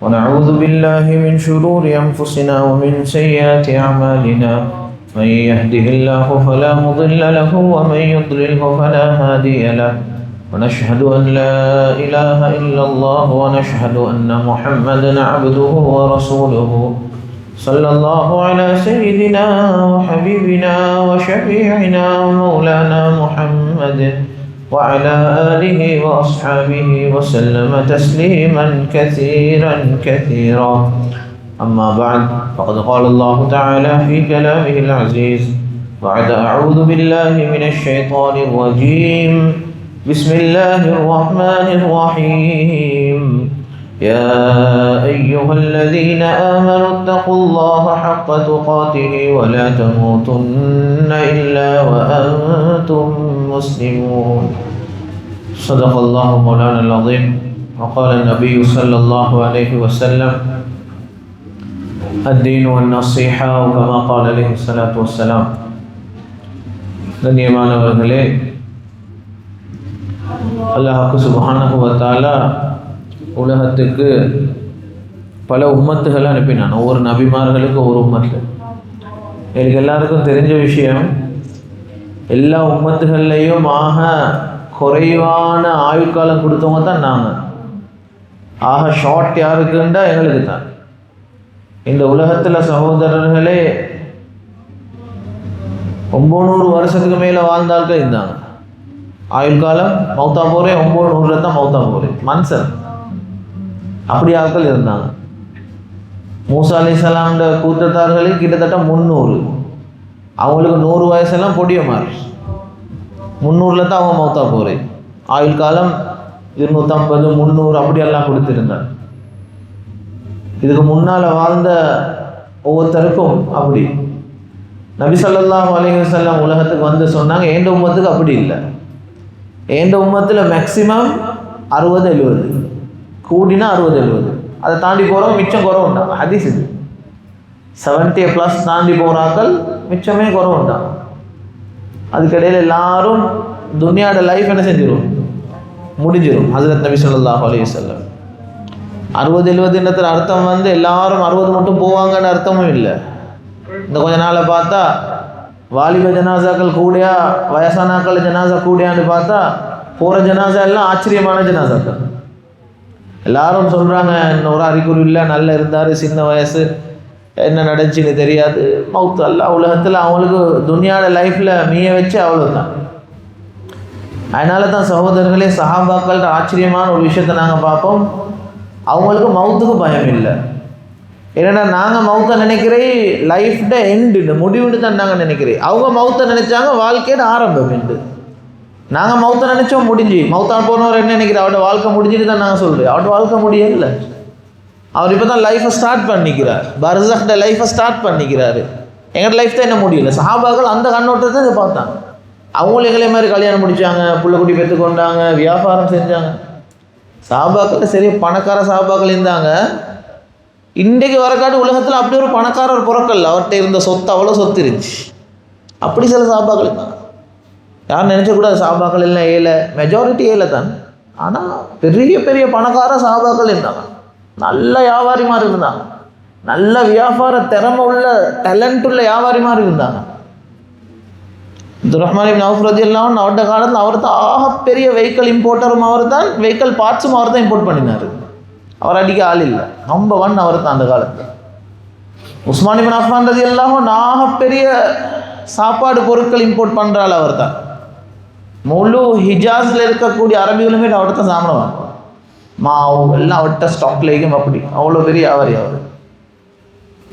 ونعوذ بالله من شرور أنفسنا ومن سيئات أعمالنا من يهده الله فلا مضل له ومن يضلله فلا هادي له ونشهد أن لا إله إلا الله ونشهد أن محمدا عبده ورسوله صلى الله على سيدنا وحبيبنا وشفيعنا ومولانا محمد وعلى آله وأصحابه وسلم تسليما كثيرا كثيرا. أما بعد فقد قال الله تعالى في كلامه العزيز بعد أعوذ بالله من الشيطان الرجيم بسم الله الرحمن الرحيم يا أيها الذين آمنوا اتقوا الله حق تقاته ولا تموتن إلا وأنتم مسلمون. صدق الله مولانا العظيم وقال النبي صلى الله عليه وسلم الدين والنصيحة كما قال عليه الصلاة والسلام. கண்ணியமானவர்களே, அல்லாஹ் சுப்ஹானஹு வ தஆலா உலகத்துக்கு பல உம்மத்துகளை அனுப்பினான். ஒவ்வொரு நபிமார்களுக்கு ஒரு உம்மத்து. எனக்கு எல்லாருக்கும் தெரிஞ்ச விஷயம், எல்லா உம்மத்துகள்லையும் ஆக குறைவான ஆயுட்காலம் கொடுத்தவங்க தான் நாங்கள். ஆக ஷார்ட் யாருக்குண்டா எங்களுக்கு தான். இந்த உலகத்தில் சகோதரர்களே 900 வருஷத்துக்கு மேலே வாழ்ந்தால்கள் இருந்தாங்க. ஆயுள் காலம் மௌத்தா போகிறேன் 900 தான் மௌத்தா போகிறேன் மனுஷன். அப்படி ஆட்கள் இருந்தாங்க. மூசா அலைஹிஸ்ஸலாம்ட கூட்டத்தார்களே கிட்டத்தட்ட 300. அவங்களுக்கு 100 வயசெல்லாம் பொடிய மாறி 300 தான் அவங்க மௌத்தா போகிறேன். ஆயுள் காலம் 250 300 அப்படியெல்லாம் கொடுத்துருந்தாங்க. இதுக்கு முன்னால் வாழ்ந்த ஒவ்வொருத்தருக்கும் அப்படி. நபி ஸல்லல்லாஹு அலைஹி வஸல்லம் உலகத்துக்கு வந்து சொன்னாங்க, ஏண்ட உம்மத்துக்கு அப்படி இல்லை. ஏண்ட உம்மத்தில் மேக்சிமம் 60-70, கூடினா 60-70. அதை தாண்டி போகிறவங்க மிச்சம் குறை உண்டாங்க. ஹதீஸ் இது. 70+ தாண்டி போகிறாக்கள் மிச்சமே குறை உண்டாங்க. அதுக்கிடையில் எல்லாரும் துனியாவோட லைஃப் என்ன செஞ்சிடும், முடிஞ்சிடும். ஹஸரத் நபி ஸல்லல்லாஹு அலைஹி வஸல்லம் 60-70 அர்த்தம் வந்து எல்லாரும் 60 மட்டும் போவாங்கன்னு அர்த்தமும் இல்லை. இந்த கொஞ்ச நாளை பார்த்தா வாலிப ஜனாசாக்கள் கூடியா, வயசானாக்கள் ஜனாசா கூடியான்னு பார்த்தா போகிற ஜனாசா எல்லாம் ஆச்சரியமான ஜனாசாக்கள். எல்லாரும் சொல்கிறாங்க, இன்னொரு அறிகுறி இல்லை, நல்லா இருந்தார், சின்ன வயசு, என்ன நடந்துச்சுன்னு தெரியாது, மவுத்து. எல்லாம் உலகத்தில் அவங்களுக்கு துனியாவோட லைஃப்பில் மீய வச்சு அவ்வளோதான். அதனால தான் சகோதரர்களே, சஹாபாக்கள்கிட்ட ஆச்சரியமான ஒரு விஷயத்தை நாங்கள் பார்ப்போம். அவங்களுக்கு மவுத்துக்கு பயம் இல்லை. ஏன்னா நாங்கள் மவுத்தை நினைக்கிறேன் லைஃப்ட எண்டு, முடிவுன்னு தான் நாங்கள் நினைக்கிறேன். அவங்க மவுத்தை நினைச்சாங்க வாழ்க்கையோட ஆரம்பம் எண்டு. நாங்கள் மவுத்தை நினைச்சோம் முடிஞ்சு. மவுத்தான் போனவர் என்ன நினைக்கிறேன், அவரோட வாழ்க்கை முடிஞ்சுட்டு தான் நாங்கள் சொல்கிறோம். அவரோட வாழ்க்கை முடியல. அவர் இப்போ தான் லைஃப்பை ஸ்டார்ட் பண்ணிக்கிறார். பர்ஸக்ட லைஃப்பை ஸ்டார்ட் பண்ணிக்கிறாரு. எங்களோட லைஃப் தான் என்ன முடியல. சஹாபாக்கள் அந்த கண்ணோட்டத்தை இதை பார்த்தாங்க. அவங்களும் எங்களே மாதிரி கல்யாணம் முடித்தாங்க, புள்ளக்குட்டி பெற்றுக்கொண்டாங்க, வியாபாரம் செஞ்சாங்க. சஹாபாக்கள் சரி பணக்கார சஹாபாக்கள் இருந்தாங்க. இன்றைக்கு வரக்காட்டு உலகத்தில் அப்படி ஒரு பணக்காரர் பிறக்கல. அவர்கிட்ட இருந்த சொத்து அவ்வளோ சொத்து இருந்துச்சு. அப்படி சில சஹாபாக்கள் இருந்தாங்க. யாரும் நினச்சக்கூடாது சஹாபாக்கள் எல்லாம் ஏழை, மெஜாரிட்டி ஏழை தான். ஆனால் பெரிய பெரிய பணக்கார சஹாபாக்கள் இருந்தாங்க. நல்ல வியாபாரி மாதிரி இருந்தாங்க. நல்ல வியாபார திறமை உள்ள டேலண்ட் உள்ள வியாபாரி மாதிரி இருந்தாங்க. அப்துர் ரஹ்மான் இப்னு அவுஃப் ரலியல்லாஹு அன்ஹு அவருடைய காலத்தில் அவர் தான் ஆகப்பெரிய வெஹிக்கிள் இம்போர்ட்டரும் அவர் தான், வெஹிக்கிள் பார்ட்ஸும் அவர் தான் இம்போர்ட் பண்ணினார். அவர் அடிக்க ஆள் இல்லை. நம்பர் 1 அவர் தான் அந்த காலத்தில். உஸ்மான் இப்னு அஃபான் ரலியல்லாஹு அன்ஹு ஆகப்பெரிய சாப்பாடு பொருட்கள் இம்போர்ட் பண்ணுறாள் அவர் தான். முழு ஹிஜாஸில் இருக்கக்கூடிய அரபிகளுமே அவர்கிட்ட தான் சாப்பிடுவாங்க. மாவு எல்லாம் அவர்கிட்ட ஸ்டாக்ல இருக்கும். அப்படி அவ்வளோ பெரிய வியாபாரி அவர்.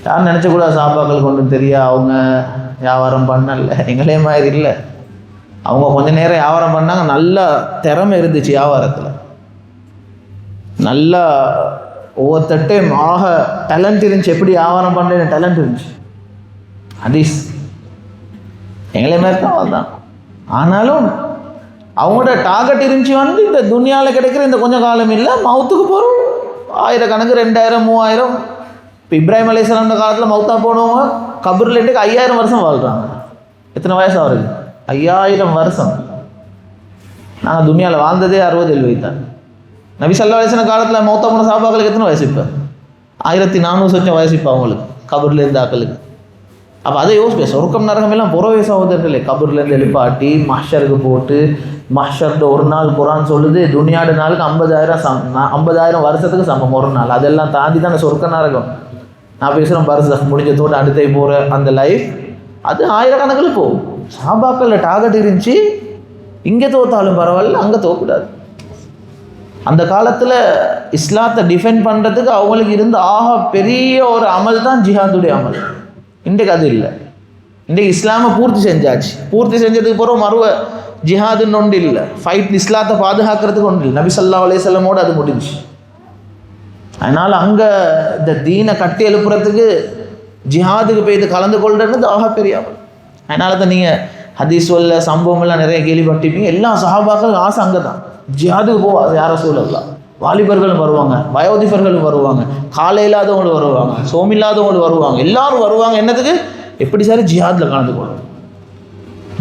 யாரும் நினச்சக்கூடாது சாப்பாக்கள் கொண்டு தெரியா அவங்க வியாபாரம் பண்ணல. எங்களே மாதிரி இல்லை. அவங்க கொஞ்ச நேரம் வியாபாரம் பண்ணாங்க. நல்ல திறமை இருந்துச்சு வியாபாரத்தில். நல்லா ஒவ்வொருத்தையும் ஆக டேலண்ட் இருந்துச்சு. எப்படி வியாபாரம் பண்ணுறேன்னு டேலண்ட் இருந்துச்சு. ஹதீஸ் எங்களே மாதிரி தான் வந்தான். ஆனாலும் அவங்களோட டார்கெட் இருந்துச்சு வந்து இந்த துனியாவில் கிடைக்கிற இந்த கொஞ்சம் காலம் இல்லை, மவுத்துக்கு போகிறோம். 1000 கணக்கு 2000 3000. இப்போ இப்ராஹிம் அலைஹிஸ்ஸலாம் காலத்தில் மவுத்தா போனவங்க கபூரில் 5000 வருஷம் வாழ்கிறாங்க. எத்தனை வயசு அவருக்கு? 5000 வருஷம். நாங்கள் துனியாவில் வாழ்ந்ததே 60-70 தான். நபி ஸல்லல்லாஹு அலைஹி வஸல்லம் காலத்தில் மௌத்தா போன சஹாபாக்களுக்கு எத்தனை வயசு? இப்போ 1400 சொச்சம் வயசு இப்போ அவங்களுக்கு கபூரில் இருந்த ஆக்களுக்கு. அப்போ அதை யோசிப்பேன், சொர்க்கம் நரகம் எல்லாம் புறவே சகோதரர்களே. கபூர்லேருந்து எழுப்பாட்டி மஹ்ஷருக்கு போட்டு, மஹ்ஷர்கிட்ட ஒரு நாள் குரான் சொல்லுது துனியாட நாளுக்கு 50,000 வருஷத்துக்கு சமம் ஒரு நாள். அதெல்லாம் தாண்டி தான் சொர்க்க நரகம். நான் பேசுகிறேன் பர்சக் முடிஞ்சதோடு அடுத்த போகிற அந்த லைஃப், அது ஆயிரக்கணக்கில் போகும். சஹாபாக்களில் டார்கெட் இருந்துச்சு, இங்கே தோத்தாலும் பரவாயில்ல, அங்கே தோக்கூடாது. அந்த காலத்தில் இஸ்லாத்தை டிஃபெண்ட் பண்ணுறதுக்கு அவங்களுக்கு இருந்த ஆக பெரிய ஒரு அமல் தான் ஜிஹாதுடைய அமல். இன்றைக்கு அது இல்லை. இன்றைக்கு இஸ்லாமை பூர்த்தி செஞ்சாச்சு. பூர்த்தி செஞ்சதுக்கு பிறகு மறுவ ஜிஹாதுன்னு ஒன்று இல்லை. ஃபைட் இஸ்லாத்தை பாதுகாக்கிறதுக்கு ஒன்று இல்லை. நபி ஸல்லல்லாஹு அலைஹி வஸல்லமோடு அது முடிஞ்சு. அதனால் அங்கே இந்த தீனை கட்டி எழுப்புறதுக்கு ஜிஹாதுக்கு போய் இது கலந்து கொள்றது ஆக பெரிய அமல். அதனால தான் நீங்கள் ஹதீஸ் வல்ல சம்பவங்கள்லாம் நிறைய கேள்விப்பட்டிருப்பீங்க. எல்லா சஹாபாக்கள் ஆசை அங்கே தான், ஜிஹாதுக்கு போவாது. யார சூழல்லாம் வாலிபர்களும் வருவாங்க, வயோதிபர்களும் வருவாங்க, காலை இல்லாதவங்களும் வருவாங்க, சோமில்லாதவங்களும் வருவாங்க, எல்லாரும் வருவாங்க. என்னத்துக்கு? எப்படி சார் ஜிஹாதில் கலந்து கொள்ளும்.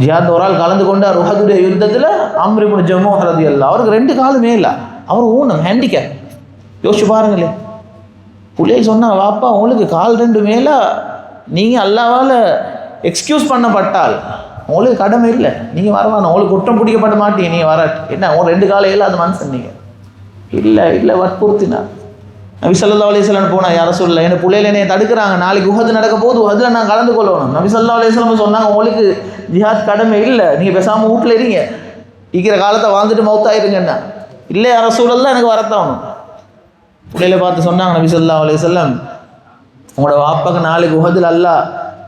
ஜிஹாத் ஒரு ஆள் கலந்து கொண்டார் உஹதுடைய யுத்தத்தில். அம்ர் இப்னு ஜமூஹ் ரலியல்லாஹு, அவருக்கு 2 காலுமே இல்லை, அவர் ஊனம், ஹேண்டிகேப். யோசிச்சு பாருங்களே. புள்ளைகள் சொன்னாங்க, வாப்பா உங்களுக்கு கால் 2 மேலே, நீங்கள் அல்லாவால் எக்ஸ்கியூஸ் பண்ணப்பட்டால் உங்களுக்கு கடமை இல்லை, நீங்கள் வரவான, உங்களுக்கு குற்றம் பிடிக்கப்பட மாட்டீங்க, நீங்கள் வராட்டி. என்ன உங்க 2 காலம் இல்லாத மனுஷன் நீங்கள்? இல்லை வற்புறுத்தினார். நபி ஸல்லல்லாஹு அலைஹி வஸல்லம் போனா, யார சொல்ல என்ன பிள்ளைகள் என்னைய தடுக்கிறாங்க, நாளைக்கு உஹது நடக்க போது, உஹதுல நான் கலந்து கொள்ளணும். நபி ஸல்லல்லாஹு அலைஹி வஸல்லம் சொன்னாங்க, உங்களுக்கு ஜிஹாத் கடமை இல்லை, நீங்கள் பேசாமல் வீட்டில் இருங்க, இருக்கிற காலத்தை வாழ்ந்துட்டு மௌத்தாயிருங்கன்னா. இல்லை யார சூழல்லாம் எனக்கு வரத்தாகணும். பிள்ளைகளை பார்த்து சொன்னாங்க நபி ஸல்லல்லாஹு அலைஹி வஸல்லம், உங்களோட வாப்பாக்கு நாளைக்கு உஹதுல அல்லாஹ்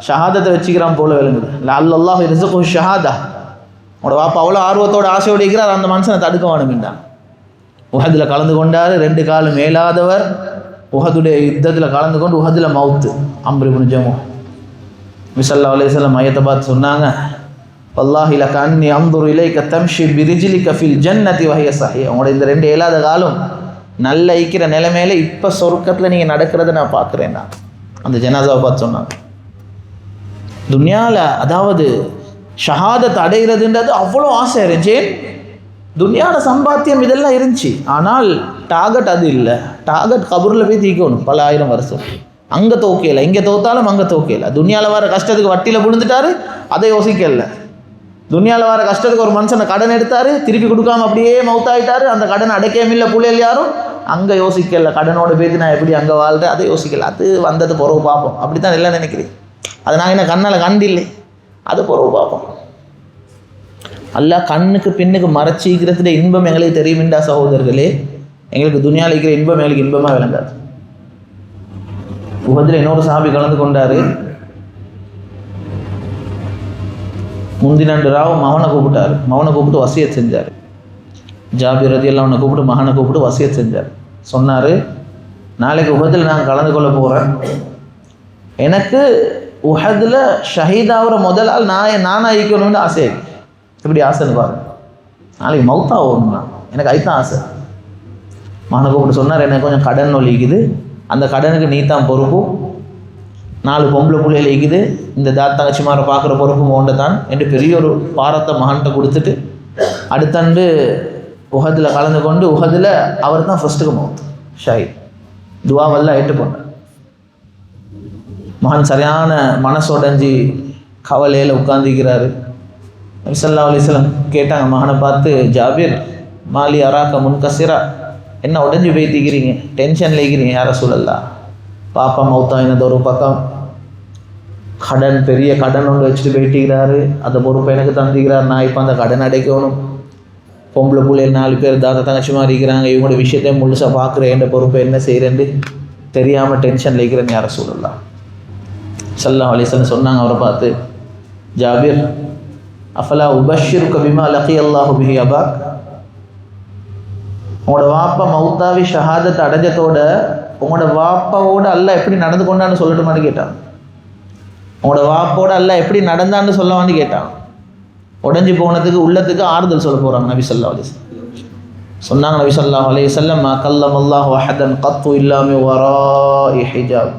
ஷஹாதத்தை வச்சுக்கிறான் போல விளங்குது. லஅல்லல்லாஹு யர்ஸுகுஹு ஷஹாதா. உங்களோட வாப்பா அவ்வளோ ஆர்வத்தோடு ஆசையோடு இருக்கிறார், அந்த மனுஷனை தடுக்க வேணும்டான். உஹதில் கலந்து கொண்டார், 2 காலம் மேலாதவர். உஹதுடைய யுத்தத்தில் கலந்து கொண்டு உஹதில் மவுத்து அம்ர் இப்னு ஜமூஹ். நபி ஸல்லல்லாஹு அலைஹி வஸல்லம் மையத்தை பார்த்து சொன்னாங்க, வல்லாஹி லக அன்னி அன்துரு இலைக தம்ஷி பிரிஜ்லிக ஃபில் ஜன்னதி வஹிய ஸஹீஹ். உங்களோட இந்த 2 ஏழாத காலம் நல்ல ஐக்கிற நிலைமையில இப்போ சொர்க்கத்தில் நீங்கள் நடக்கிறத நான் பார்க்குறேன். நான் அந்த ஜனாசாவை பார்த்து சொன்னாங்க. துனியாவில் அதாவது ஷஹாதத் அடைகிறதுன்றது அவ்வளோ ஆசை இருந்துச்சு. துனியாவில் சம்பாத்தியம் இதெல்லாம் இருந்துச்சு. ஆனால் டார்கெட் அது இல்லை. டார்கெட் கபூரில் போய் தீக்கணும் பல 1000 வருஷம். அங்கே தோக்கையில், இங்கே தோத்தாலும் அங்கே தோக்கையில். துனியாவில் வர கஷ்டத்துக்கு வட்டியில் விழுந்துட்டாரு, அதை யோசிக்கல. துனியாவில் வர கஷ்டத்துக்கு ஒரு மனுஷனை கடன் எடுத்தார், திருப்பி கொடுக்காம அப்படியே மவுத்தாயிட்டாரு, அந்த கடனை அடைக்கவே இல்லை பிள்ளைகள் யாரும், அங்கே யோசிக்கல. கடனோட பேத்து நான் எப்படி அங்கே வாழ்றேன் அதை யோசிக்கல. அது வந்தது பொறவு பார்ப்போம். அப்படி தான் எல்லாம் நினைக்கிறேன். அதை நாங்கள் என்ன கண்ணால் கண்டில்லை, அது பொறவு பார்ப்போம். அல்லாஹ் கண்ணுக்கு பின்னுக்கு மறைச்சிக்கிறதுல இன்பம் எங்களுக்கு தெரியுமின்றா சகோதரர்களே. எங்களுக்கு துனியாவில் இருக்கிற இன்பம் எங்களுக்கு இன்பமாக விளங்காது. உஹதில் இன்னொரு சஹாபி கலந்து கொண்டாரு. முந்தினண்டு ராவ் மகனை கூப்பிட்டாரு. மகனை கூப்பிட்டு வசியத் செஞ்சார். ஜாபிர் ரலியல்லாஹு அன்ஹு கூப்பிட்டு மகனை கூப்பிட்டு வசியத் செஞ்சார். சொன்னார், நாளைக்கு உஹதில் நான் கலந்து கொள்ள போகிறேன். எனக்கு உஹதில் ஷஹீதாகிற முதல் ஆள் நானாக ஈக்கணும்னு ஆசை. எப்படி ஆசைன்னு பாருங்க. நாளைக்கு மௌத்தா ஓடணும்னா எனக்கு அதுதான் ஆசை. மகனை கூப்பிட்டு சொன்னார், எனக்கு கொஞ்சம் கடன் ஒலிக்குது, அந்த கடனுக்கு நீ தான் பொறுப்பு. 4 பொம்பளை பிள்ளைகள் இருக்குது, இந்த தங்கச்சிமாரை பார்க்குற பொறுப்பு மோண்ட தான் என்று பெரிய ஒரு பாரத்தை மகன்கிட்ட கொடுத்துட்டு அடுத்தாண்டு உஹதில் கலந்து கொண்டு உஹதில் அவர் தான் ஃபஸ்ட்டுக்கு மௌத் ஷஹீத். துவாவெல்லாம் ஏற்றுக்கொண்டார். மகன் சரியான மனசோடைஞ்சி கவலையில் உட்கார்ந்துக்கிறாரு. நபி ஸல்லல்லாஹு அலைஹி வஸல்லம் கேட்டாங்க மகனை பார்த்து, ஜாபிர் மாலி அராக்க முன்கசிரா, என்ன உடஞ்சி போய்த்திக்கிறீங்க, டென்ஷனில் இருக்கிறீங்க யார சூழல்லாம்? பாப்பா மௌத்தாயினது ஒரு பக்கம், கடன் பெரிய கடன் ஒன்று வச்சுட்டு போயிட்டுக்கிறாரு, அந்த பொறுப்பை எனக்கு தந்துக்கிறார், நான் இப்போ அந்த கடன் அடைக்கணும். பொம்பளை பிள்ளைகள் 4 பேர் தங்கச்சி மாதிரி இருக்கிறாங்க, இவங்களோட விஷயத்தையும் முழுசாக பார்க்குறேன், என்ற பொறுப்பை என்ன செய்கிறேன்னு தெரியாமல் டென்ஷனில் இருக்கிறேன்னு யார சூழல்லாம்? ஸல்லல்லாஹு அலைஹி வஸல்லம் சொன்னாங்க அவரை பார்த்து, ஜாபிர் அஃபலா உபஷ்ஷிருக பிமா லகியல்லாஹு பிஹி அபாக். உங்களோட வாப்பா மௌத்தாவி ஷஹாதத் அடைஞ்சதோட உங்களோட வாப்பாவோட அல்லாஹ் எப்படி நடந்து கொண்டான்னு சொல்லட்டுமான்னு கேட்டான். உங்களோட வாப்போட அல்லாஹ் எப்படி நடந்தான்னு சொல்லவான்னு கேட்டான். உடஞ்சி போனதுக்கு உள்ளத்துக்கு ஆறுதல் சொல்ல போகிறாங்க நபி ஸல்லல்லாஹு அலைஹி வஸல்லம். சொன்னாங்க நபி ஸல்லல்லாஹு அலைஹி வஸல்லம், மா கல்லமல்லாஹு அஹதன் கத்து இல்லா மின் வராஇ ஹிஜாப்.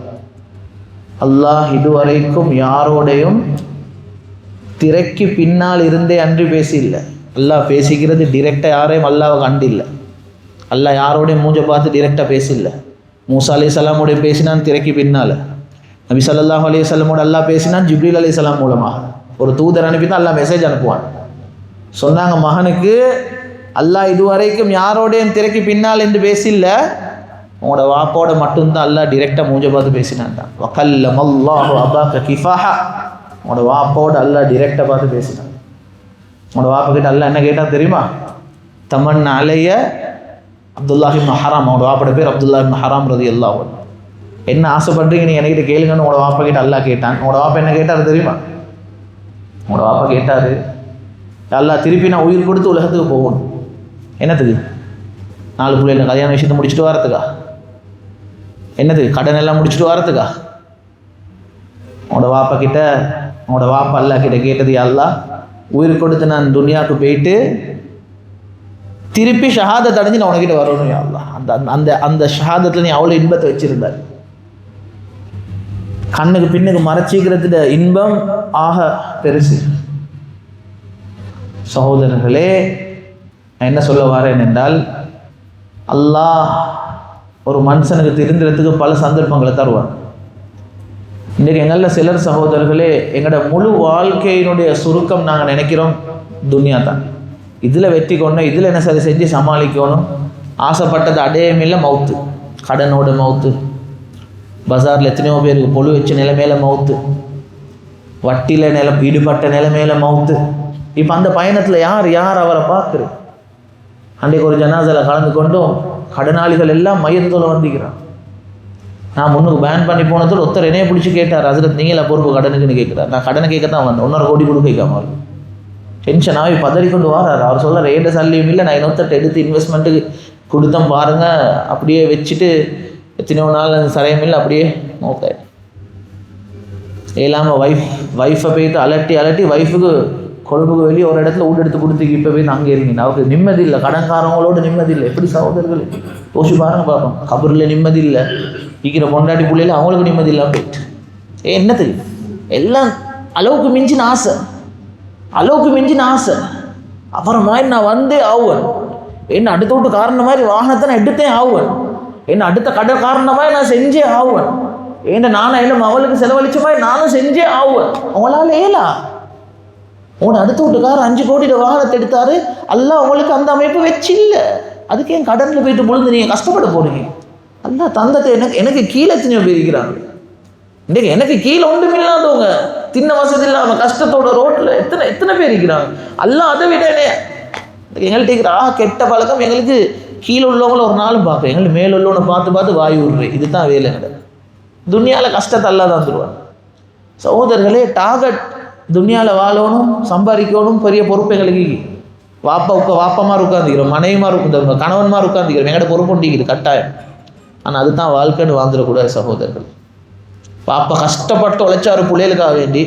அல்லாஹ் இதுவரைக்கும் யாரோடையும் திரைக்கு பின்னால் இருந்தே அன்றி பேசி இல்லை. அல்லாஹ் பேசிக்கிறது டிரெக்டாக யாரையும் அல்லாஹ் கண்டில்லை. அல்லாஹ் யாரோடையும் மூஞ்சை பார்த்து டிரெக்டாக பேசில்லை. மூசா அலைஹிஸ்ஸலாமோட பேசினான் திரைக்கு பின்னால். நபி ஸல்லல்லாஹு அலைஹி வஸல்லமோட அல்லாஹ் பேசினான் ஜிப்ரீல் அலைஹிஸ்ஸலாம் மூலமாக. ஒரு தூதர் அனுப்பி தான் அல்லாஹ் மெசேஜ் அனுப்புவான். சொன்னாங்க மகனுக்கு அல்லாஹ் இதுவரைக்கும் யாரோடையும் திரைக்கு பின்னால் என்று பேசில்ல, உங்களோட வாப்போட மட்டும்தான் அல்லாஹ் டிரெக்டாக மூஞ்ச பார்த்து பேசினான் தான். வகல்லமல்லாஹு அபாக கிஃபாஹா, உங்களோட வாப்போட அல்லாஹ் டிரெக்டாக பார்த்து பேசினான். உங்களோட வாப்பா கிட்ட அல்லாஹ் என்ன கேட்டால் தெரியுமா? தமன் அலைய அப்துல்லாஹ் இப்னு ஹராம், அவனோட வாப்போட பேர் அப்துல்லாஹ் இப்னு ஹராம் ரலியல்லாஹு அன்ஹு. என்ன ஆசைப்படுறீங்க நீ என்கிட்ட கேளுங்கன்னு உங்களோட வாப்பா கிட்ட அல்லாஹ் கேட்டான். உங்களோட வாப்பா என்ன கேட்டார் தெரியுமா? உங்களோட வாப்பா கேட்டார், அல்லாஹ் திருப்பி நான் உயிர் கொடுத்து உலகத்துக்கு போகணும். என்னத்துக்கு? 4 பிள்ளைல கல்யாண விஷயத்தை முடிச்சுட்டு வரத்துக்கா? என்னத்துக்கு? கடன் எல்லாம் முடிச்சுட்டு வரத்துக்கா? உங்களோட வாப்பா கிட்ட, உங்களோட வாப்பா அல்லாஹ் கிட்ட கேட்டது, அல்லாஹ் உயிர் கொடுத்து நான் துனியாவுக்கு போயிட்டு திருப்பி ஷஹாதத் அடைஞ்சு நான் உனக்கிட்ட வரணும் யா அல்லாஹ். அந்த அந்த அந்த ஷஹாதத்தில் நீ அவ்வளோ இன்பத்தை வச்சிருந்தார். கண்ணுக்கு பின்னுக்கு மறைச்சிக்கிறதுல இன்பம் ஆக பெருசு. சகோதரர்களே, நான் என்ன சொல்ல வரேன் என்றால், அல்லாஹ் ஒரு மனுஷனுக்கு திருந்துறதுக்கு பல சந்தர்ப்பங்களை தருவான். இன்றைக்கு எங்களில் சிலர் சகோதரர்களே, எங்களோட முழு வாழ்க்கையினுடைய சுருக்கம் நாங்கள் நினைக்கிறோம் துனியா தான். இதில் வெற்றி கொண்டோம், இதில் என்ன சரி செஞ்சு சமாளிக்கணும், ஆசைப்பட்டது அடையமில்லை மவுத்து, கடனோட மவுத்து, பஜாரில் எத்தனையோ பேருக்கு பொழு வச்ச நிலைமையில மவுத்து, வட்டியில் ஈடுபட்ட நிலைமையில மவுத்து. இப்போ அந்த பயணத்தில் யார் அவரை பார்க்குறது? அன்றைக்கு ஒரு ஜனாசால கலந்து கொண்டும் கடனாளிகள் எல்லாம் மையத்தில் வந்திக்கிறான். நான் முன்னுக்கு பேன் பண்ணி போனதோடு ஒருத்தர் என்னைய பிடிச்சி கேட்டார், ஹஸ்ரத் நீங்களா பொறுப்பு கடனுக்குன்னு கேட்குறாரு. நான் கடனை கேட்க தான் வந்தேன், 1.5 கோடி கூட கேட்காம அவர் டென்ஷனாகி பதறிக்கொண்டு வரார். அவர் சொல்ல ரேட்டு சல்லியும் இல்லை, நான் இன்னொருத்தட்ட எடுத்து இன்வெஸ்ட்மெண்ட்டுக்கு கொடுத்தேன் பாருங்கள், அப்படியே வச்சுட்டு எத்தனையோ நாள் சரையமில்லை, அப்படியே நோக்காயிடும். இல்லாமல் ஒய்ஃபை போய்த்து அலட்டி ஒய்ஃபுக்கு கொழும்புக்கு வெளியே ஒரு இடத்துல வீடு எடுத்து கொடுத்துக்கு இப்போ போய் அங்கே இருந்தீங்க. அவருக்கு நிம்மதி இல்லை, கடன்காரங்களோட நிம்மதி இல்லை. எப்படி சகோதரர்கள் யோசிச்சு பாருங்க பார்ப்போம். கபரில் நிம்மதி இல்லை, இருக்கிற பொண்டாட்டி பிள்ளையில அவங்களுக்கு நிம்மதி இல்லாமல் போயிட்டு. என்ன தெரியும், எல்லாம் அளவுக்கு மிஞ்சின ஆசை, அளவுக்கு மிஞ்சின ஆசை. அப்புறம் மாதிரி நான் வந்தே ஆகுவேன், என்ன அடுத்த விட்டு காரணம் மாதிரி வாகனத்தை நான் எடுத்தே ஆகுவேன், என்ன அடுத்த கடை காரணமாக நான் செஞ்சே ஆகுவேன், ஏன்னா நானும் என்ன அவளுக்கு செலவழிச்ச மாதிரி நானும் செஞ்சே ஆகுவேன். அவங்களால ஏலா உங்களோட அடுத்த வீட்டுக்காரர் 5 கோடியோட வாகனத்தை எடுத்தாரு, அல்லாஹ் உங்களுக்கு அந்த அமைப்பு வச்சில்லை. அதுக்கு ஏன் கடனில் போயிட்டு பொழுது நீங்கள் கஷ்டப்பட போறீங்க? அல்லாஹ் தந்தத்தை எனக்கு கீழே எத்தனையோ பேர் இருக்கிறாங்க. இன்றைக்கு எனக்கு கீழே ஒன்றும் இல்லாதவங்க, தின்ன வசதி இல்லாமல் கஷ்டத்தோட ரோட்டில் எத்தனை பேர் இருக்கிறாங்க. அல்லாஹ் அதை விட எங்கள்கிட்ட இருக்கிற கெட்ட பழக்கம், எங்களுக்கு கீழே உள்ளவங்கள ஒரு நாளும் பார்க்க, எங்களுக்கு மேலே உள்ளவனை பார்த்து வாய் விடுறேன். இதுதான் வேலை எங்களுக்கு. துனியாவில் கஷ்டத்தை அல்லாஹ் தான் தருவாங்க. சகோதரர்களே, டார்கெட் துனியாவில் வாழணும், சம்பாதிக்கணும், பெரிய பொறுப்பு எங்களுக்கு. வாப்பமார் உட்காந்துக்கிறோம், மனைவிமார் உட்காந்து, கணவன்மார் உட்காந்துக்கிறோம், எங்கள்கிட்ட பொறுப்பு உண்டிக்குது கட்டாயம். ஆனால் அதுதான் வாழ்க்கைன்னு வாழ்ந்துடக்கூடாது சகோதரர்கள். பாப்பா கஷ்டப்பட்டு உழைச்சாரு பிள்ளைகளுக்காக வேண்டி,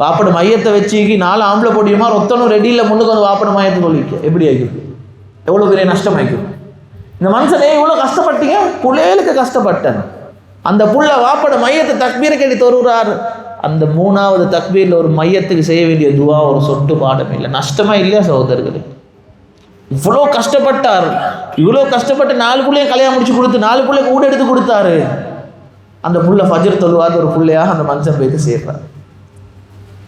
பாப்பட மையத்தை வச்சு 4 ஆம்பளை பொடியுமா ஒத்தனும் ரெடியில் முன்னுக்கு வந்து வாப்பட மையத்தை சொல்லிக்க எப்படி ஆகிக்கும்? எவ்வளோ பெரிய நஷ்டம் ஆகிக்கும். இந்த மனுஷனே இவ்வளோ கஷ்டப்பட்டீங்க, பிள்ளைகளுக்கு கஷ்டப்பட்டேன். அந்த புள்ள வாப்பட மையத்தை தக்பீரை கேட்டு தருகிறார். அந்த 3வது தக்பீரில் ஒரு மையத்துக்கு செய்ய வேண்டிய துவா ஒரு சொட்டு பாடம் இல்லை. நஷ்டமா இல்லையா சகோதரர்களே? இவ்வளோ கஷ்டப்பட்டார், இவ்வளோ கஷ்டப்பட்டு 4 பிள்ளையும் கல்யாணம் முடிச்சு கொடுத்து 4 பிள்ளைக்கு கூட எடுத்து கொடுத்தாரு. அந்த புள்ள ஃபஜ்ர் தொழுவாத ஒரு பிள்ளையாக அந்த மனுஷன் போய்த்து சேர்றார்.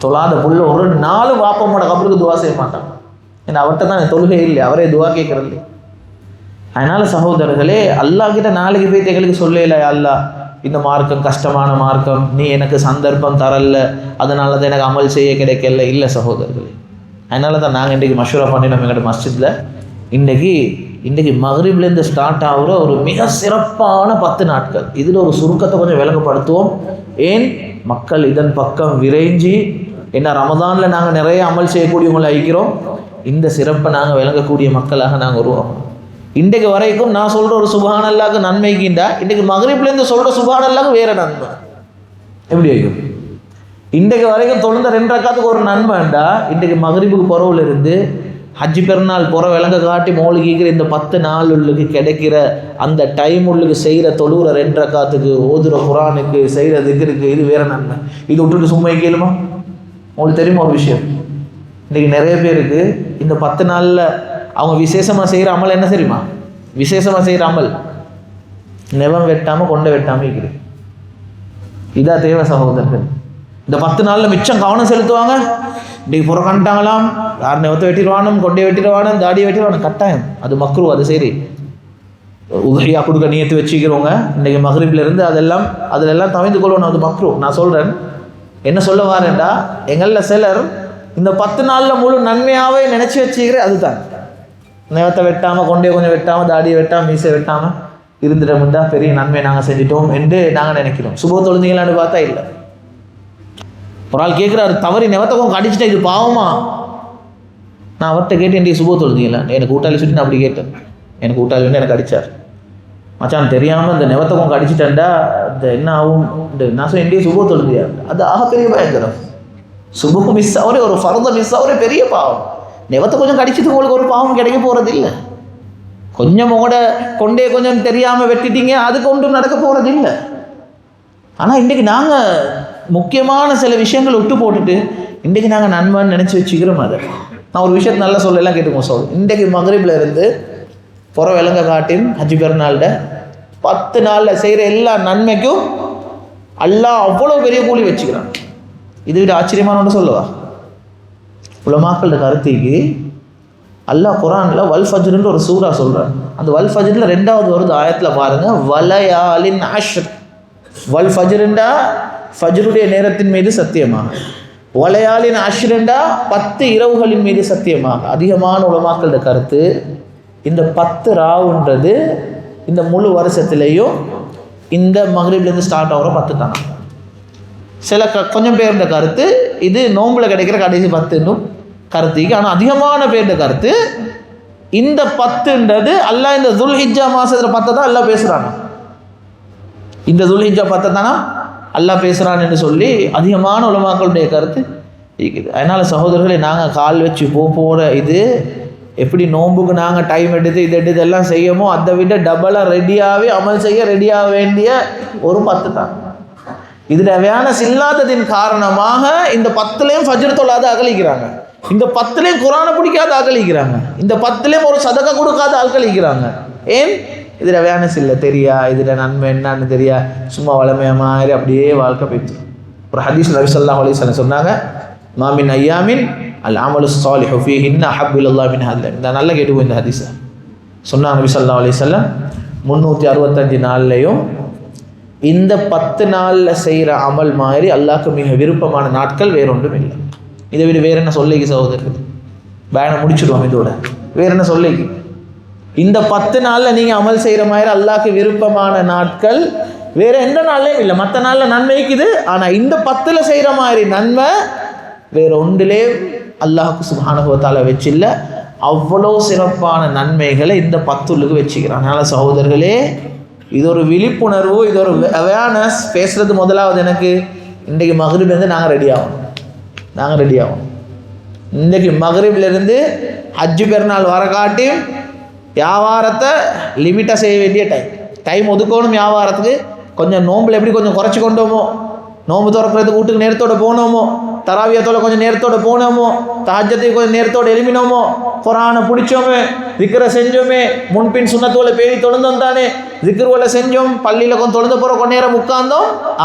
தொழாத புள்ள ஒரு 4 வாப்பமோட கபருக்கு துவா செய்ய மாட்டான். ஏன்னா அவர்கிட்ட தான் தொழுகை இல்லை, அவரே துவா கேட்கறது இல்லை. அதனால சகோதரர்களே, அல்லாஹ் கிட்ட நாளைக்கு போய் எங்களுக்கு சொல்லல, அல்லாஹ் இந்த மார்க்கம் கஷ்டமான மார்க்கம், நீ எனக்கு சந்தர்ப்பம் தரல, அதனால தான் எனக்கு அமல் செய்ய கிடைக்கல. இல்லை சகோதரர்களே, அதனால தான் நாங்கள் இன்றைக்கி மஷூரா பண்ணினோம் எங்களோட மஸ்ஜிதில். இன்றைக்கி மக்ரிப்லேருந்து ஸ்டார்ட் ஆகிற ஒரு மிக சிறப்பான 10 நாட்கள். இதில் ஒரு சுருக்கத்தை கொஞ்சம் விளங்கப்படுத்துவோம். ஏன் மக்கள் இதன் பக்கம் விரைஞ்சி, என்ன ரமதானில் நாங்கள் நிறைய அமல் செய்யக்கூடியவங்களை அழிக்கிறோம், இந்த சிறப்பை நாங்கள் விளங்கக்கூடிய மக்களாக நாங்கள் உருவாகும். இன்றைக்கு வரைக்கும் நான் சொல்கிற ஒரு சுப்ஹானல்லாஹ்க்கு நன்மைக்குண்டா, இன்றைக்கு மக்ரிப்லேருந்து சொல்கிற சுப்ஹானல்லாஹ்க்கு வேறு நன்மை எப்படி ஆகும்? இன்றைக்கு வரைக்கும் தொழுந்த 2 ரக்காத்துக்கு ஒரு நன்மைண்டா, இன்றைக்கு மக்ரிபுக்கு புறவுல இருந்து ஹஜ்ஜி பெருநாள் புற விளங்க காட்டி மௌலிகிக்கிற இந்த 10 நாள் உள்ளுக்கு கிடைக்கிற அந்த டைம் உள்ளுக்கு செய்கிற தொழுகிற 2 ரக்காத்துக்கு, ஓதுற குரானுக்கு, செய்கிற திக்ருக்கு, இது வேறு நன்மை. இது விட்டுட்டு சும்மா கேளுமா? உங்களுக்கு தெரியுமா ஒரு விஷயம்? இன்றைக்கி நிறைய பேருக்கு இந்த 10 நாளில் அவங்க விசேஷமாக செய்கிற அமல் என்ன தெரியுமா? விசேஷமாக செய்கிற அமல் நெவம் வெட்டாமல் கொண்டை வெட்டாமல் இருக்குது. இதான் தேவை சகோதரர்கள். இந்த 10 நாளில் மிச்சம் கவனம் செலுத்துவாங்க. இன்றைக்கு புறக்கண்டாங்களாம், யார் நெவத்தை வெட்டிடுவானும், கொண்டையை வெட்டிடுவானும், தாடியை வெட்டிடுவானும், கட்டாயம் அது மக்ரூ. அது சரி, உதவியா கொடுக்க நியத்து வச்சுக்கிறவங்க இன்றைக்கி மகரிபிலிருந்து அதிலெல்லாம் தவிர்த்து கொள்ளணும், அது மக்ரூ. நான் சொல்கிறேன், என்ன சொல்ல வாரேன்டா, எங்களில் சிலர் இந்த 10 நாளில் முழு நன்மையாகவே நினச்சி வச்சுக்கிறேன். அதுதான் நெவத்தை வெட்டாமல், கொண்டையை கொஞ்சம் வெட்டாமல், தாடியை வெட்டாமல், மீசை வெட்டாமல் இருந்துட்டோம்டா பெரிய நன்மை நாங்கள் செஞ்சிட்டோம் என்று நாங்கள் நினைக்கிறோம். சுப தொழுந்தீங்களான்னு பார்த்தா இல்லை. ஒரு ஆள் கேட்குறாரு, தவறி நெவத்தை கொஞ்சம் அடிச்சுட்டா இது பாவமா? நான் அவர்கிட்ட கேட்டேன், இன்றைக்கு சுப தொழுந்தீங்களா? எனக்கு கூட்டாளி சுற்றி நான் அப்படி கேட்டேன். எனக்கு கூட்டாளி வந்து எனக்கு அடித்தார். மச்சான் தெரியாமல் இந்த நெவத்தை கொஞ்சம் அடிச்சுட்டேன்டா இந்த என்ன ஆகும்? இந்த நான் சொன்ன இன்றைய சுப தொழுந்தியா? அது பெரிய பயங்கரம். சுபுக்கு மிஸ் ஆகுறே, ஒரு ஃபர்த மிஸ் ஆகுறே பெரிய பாவம். நெவத்தை கொஞ்சம் கடிச்சது உங்களுக்கு ஒரு பாவம் கிடைக்க போகிறது இல்லை. கொஞ்சம் உங்களோட கொண்டே கொஞ்சம் தெரியாமல் வெட்டிட்டீங்க, அதுக்கு ஒன்றும் நடக்க போகிறது இல்லை. ஆனால் இன்றைக்கி நாங்கள் முக்கியமான சில விஷயங்களை விட்டு போட்டுட்டு இன்றைக்கி நாங்கள் நன்மைன்னு நினச்சி வச்சுக்கிறோம். அதை நான் ஒரு விஷயத்தை நல்லா சொல்லலாம், கேட்டுக்கோங்க. இன்றைக்கி மகரிபில் இருந்து புற விலங்க காட்டின் ஹஜ் பெருநாள்ட 10 நாளில் செய்கிற எல்லா நன்மைக்கும் அல்லாஹ் அவ்வளோ பெரிய கூலி வச்சுக்கிறான். இது விட ஆச்சரியமான ஒன்று சொல்லுவா, உலமாக்களோட கருத்துக்கு அல்லாஹ் குரானில் வல் ஃபஜ்ருன்ற ஒரு சூரா சொல்கிறான். அந்த வல் ஃபஜ்ரில் 2வது வருது ஆயத்தில் பாருங்கள், வலயாலின் அஷ்ர். வல் ஃபஜ்ருண்டா ஃபஜ்ருடைய நேரத்தின் மீது சத்தியமாக, வலயாலின் அஷ்ருண்டா 10 இரவுகளின் மீது சத்தியமாக. அதிகமான உலமாக்களோட கருத்து இந்த 10 ராவுன்றது இந்த முழு வருஷத்துலேயும் இந்த மகரிப்லேருந்து ஸ்டார்ட் ஆகிற 10 தானே. சில கொஞ்சம் பேருந்த கருத்து இது நோம்பில் கிடைக்கிற கடைசி 10 கருத்துக்கு. ஆனால் அதிகமான பேருந்த கருத்து இந்த 10ன்றது அல்லாஹ் இந்த துல்ஹிஜ்ஜா மாதத்தில் 10 தான் அல்லாஹ் பேசுகிறாங்க. இந்த துல்ஹிஜ்ஜா 10 தானே அல்லாஹ் பேசுகிறான்னு என்று சொல்லி அதிகமான உலமாக்களுடைய கருத்து இருக்குது. அதனால் சகோதரர்களை நாங்கள் கால் வச்சு போகிற இது எப்படி நோம்புக்கு நாங்கள் டைம் எடுத்து இது எல்லாம் செய்யமோ அதை விட டபுளாக ரெடியாகவே அமல் செய்ய ரெடியாக வேண்டிய ஒரு 10 தான். இதில் அவேர்னஸ் இல்லாததின் காரணமாக இந்த 10லேயும் ஃபஜ்ர் தொழாத அகலிக்கிறாங்க, இந்த 10லேயும் குரானை பிடிக்காத அகலிக்கிறாங்க, இந்த 10லேயும் ஒரு சதக்கா கொடுக்காத அகலிக்கிறாங்க. ஏன்? இதில் அவேர்னஸ் இல்லை, தெரியா இதில் நன்மை என்னன்னு தெரியா, சும்மா வளமையாக மாதிரி அப்படியே வாழ்க்கை போயிட்டு. ஒரு ஹதீஸ் நபி ஸல்லல்லாஹு அலைஹி வஸல்லம் சொன்னாங்க, மாமின் ஐயாமின் அல் அமலு ஸாலிஹு ஃபீஹின்ன அஹப்பு இலல்லாஹி மின் ஹதில். இந்த நல்லா கேட்டுக்கோ இந்த ஹதீஸை. சொன்னாங்க நபி ஸல்லல்லாஹு அலைஹி வஸல்லம் 365 நாள்லையும் இந்த 10 நாளில் செய்கிற அமல் மாதிரி அல்லாஹ்க்கு மிக விருப்பமான நாட்கள் வேறொன்றும் இல்லை. இதை விட வேற என்ன சொல்லிக்கு சகோதரர்கள்? பயனை முடிச்சுடுவோம் இதோட. வேற என்ன சொல்லிக்கு? இந்த 10 நாளில் நீங்கள் அமல் செய்கிற மாதிரி அல்லாஹ்க்கு விருப்பமான நாட்கள் வேற எந்த நாள்லையும் இல்லை. மற்ற நாளில் நன்மைக்குது, ஆனால் இந்த 10ல் செய்கிற மாதிரி நன்மை வேற ஒன்றிலே அல்லாஹ்க்கு சுப்ஹானஹு வ தஆலா வச்சில்லை. அவ்வளோ சிறப்பான நன்மைகளை இந்த 10க்கு வச்சுக்கிறான். அதனால் சகோதரர்களே, இது ஒரு விழிப்புணர்வு, இது ஒரு அவேர்னஸ். பேசுகிறது முதலாவது எனக்கு இன்றைக்கு மகரிப்லேருந்து நாங்கள் ரெடி ஆகணும். இன்றைக்கு மகரிப்லேருந்து ஹஜ்ஜு பெருநாள் வர காட்டி வியாபாரத்தை லிமிட்டாக செய்ய வேண்டிய டைம் ஒதுக்கணும். வியாபாரத்துக்கு கொஞ்சம் நோம்பில் எப்படி கொஞ்சம் குறைச்சி கொண்டோமோ, நோம்பு திறக்கிறதுக்கு வீட்டுக்கு நேரத்தோடு போனோமோ, தராவியத்தோட கொஞ்சம் நேரத்தோடு போனோமோ, தஹஜ்ஜத்துக்கு கொஞ்சம் நேரத்தோடு எழுப்பினோமோ, குரானை பிடிச்சோமே, திக்ரை செஞ்சோமே, முன்பின் சுன்னத்தோலை பேணி தொழுந்தோம் தானே, திக்ருவலை செஞ்சோம், பள்ளியில் கொஞ்சம் தொழுந்த போகிற கொஞ்ச நேரம் உட்கார்ந்தோம்.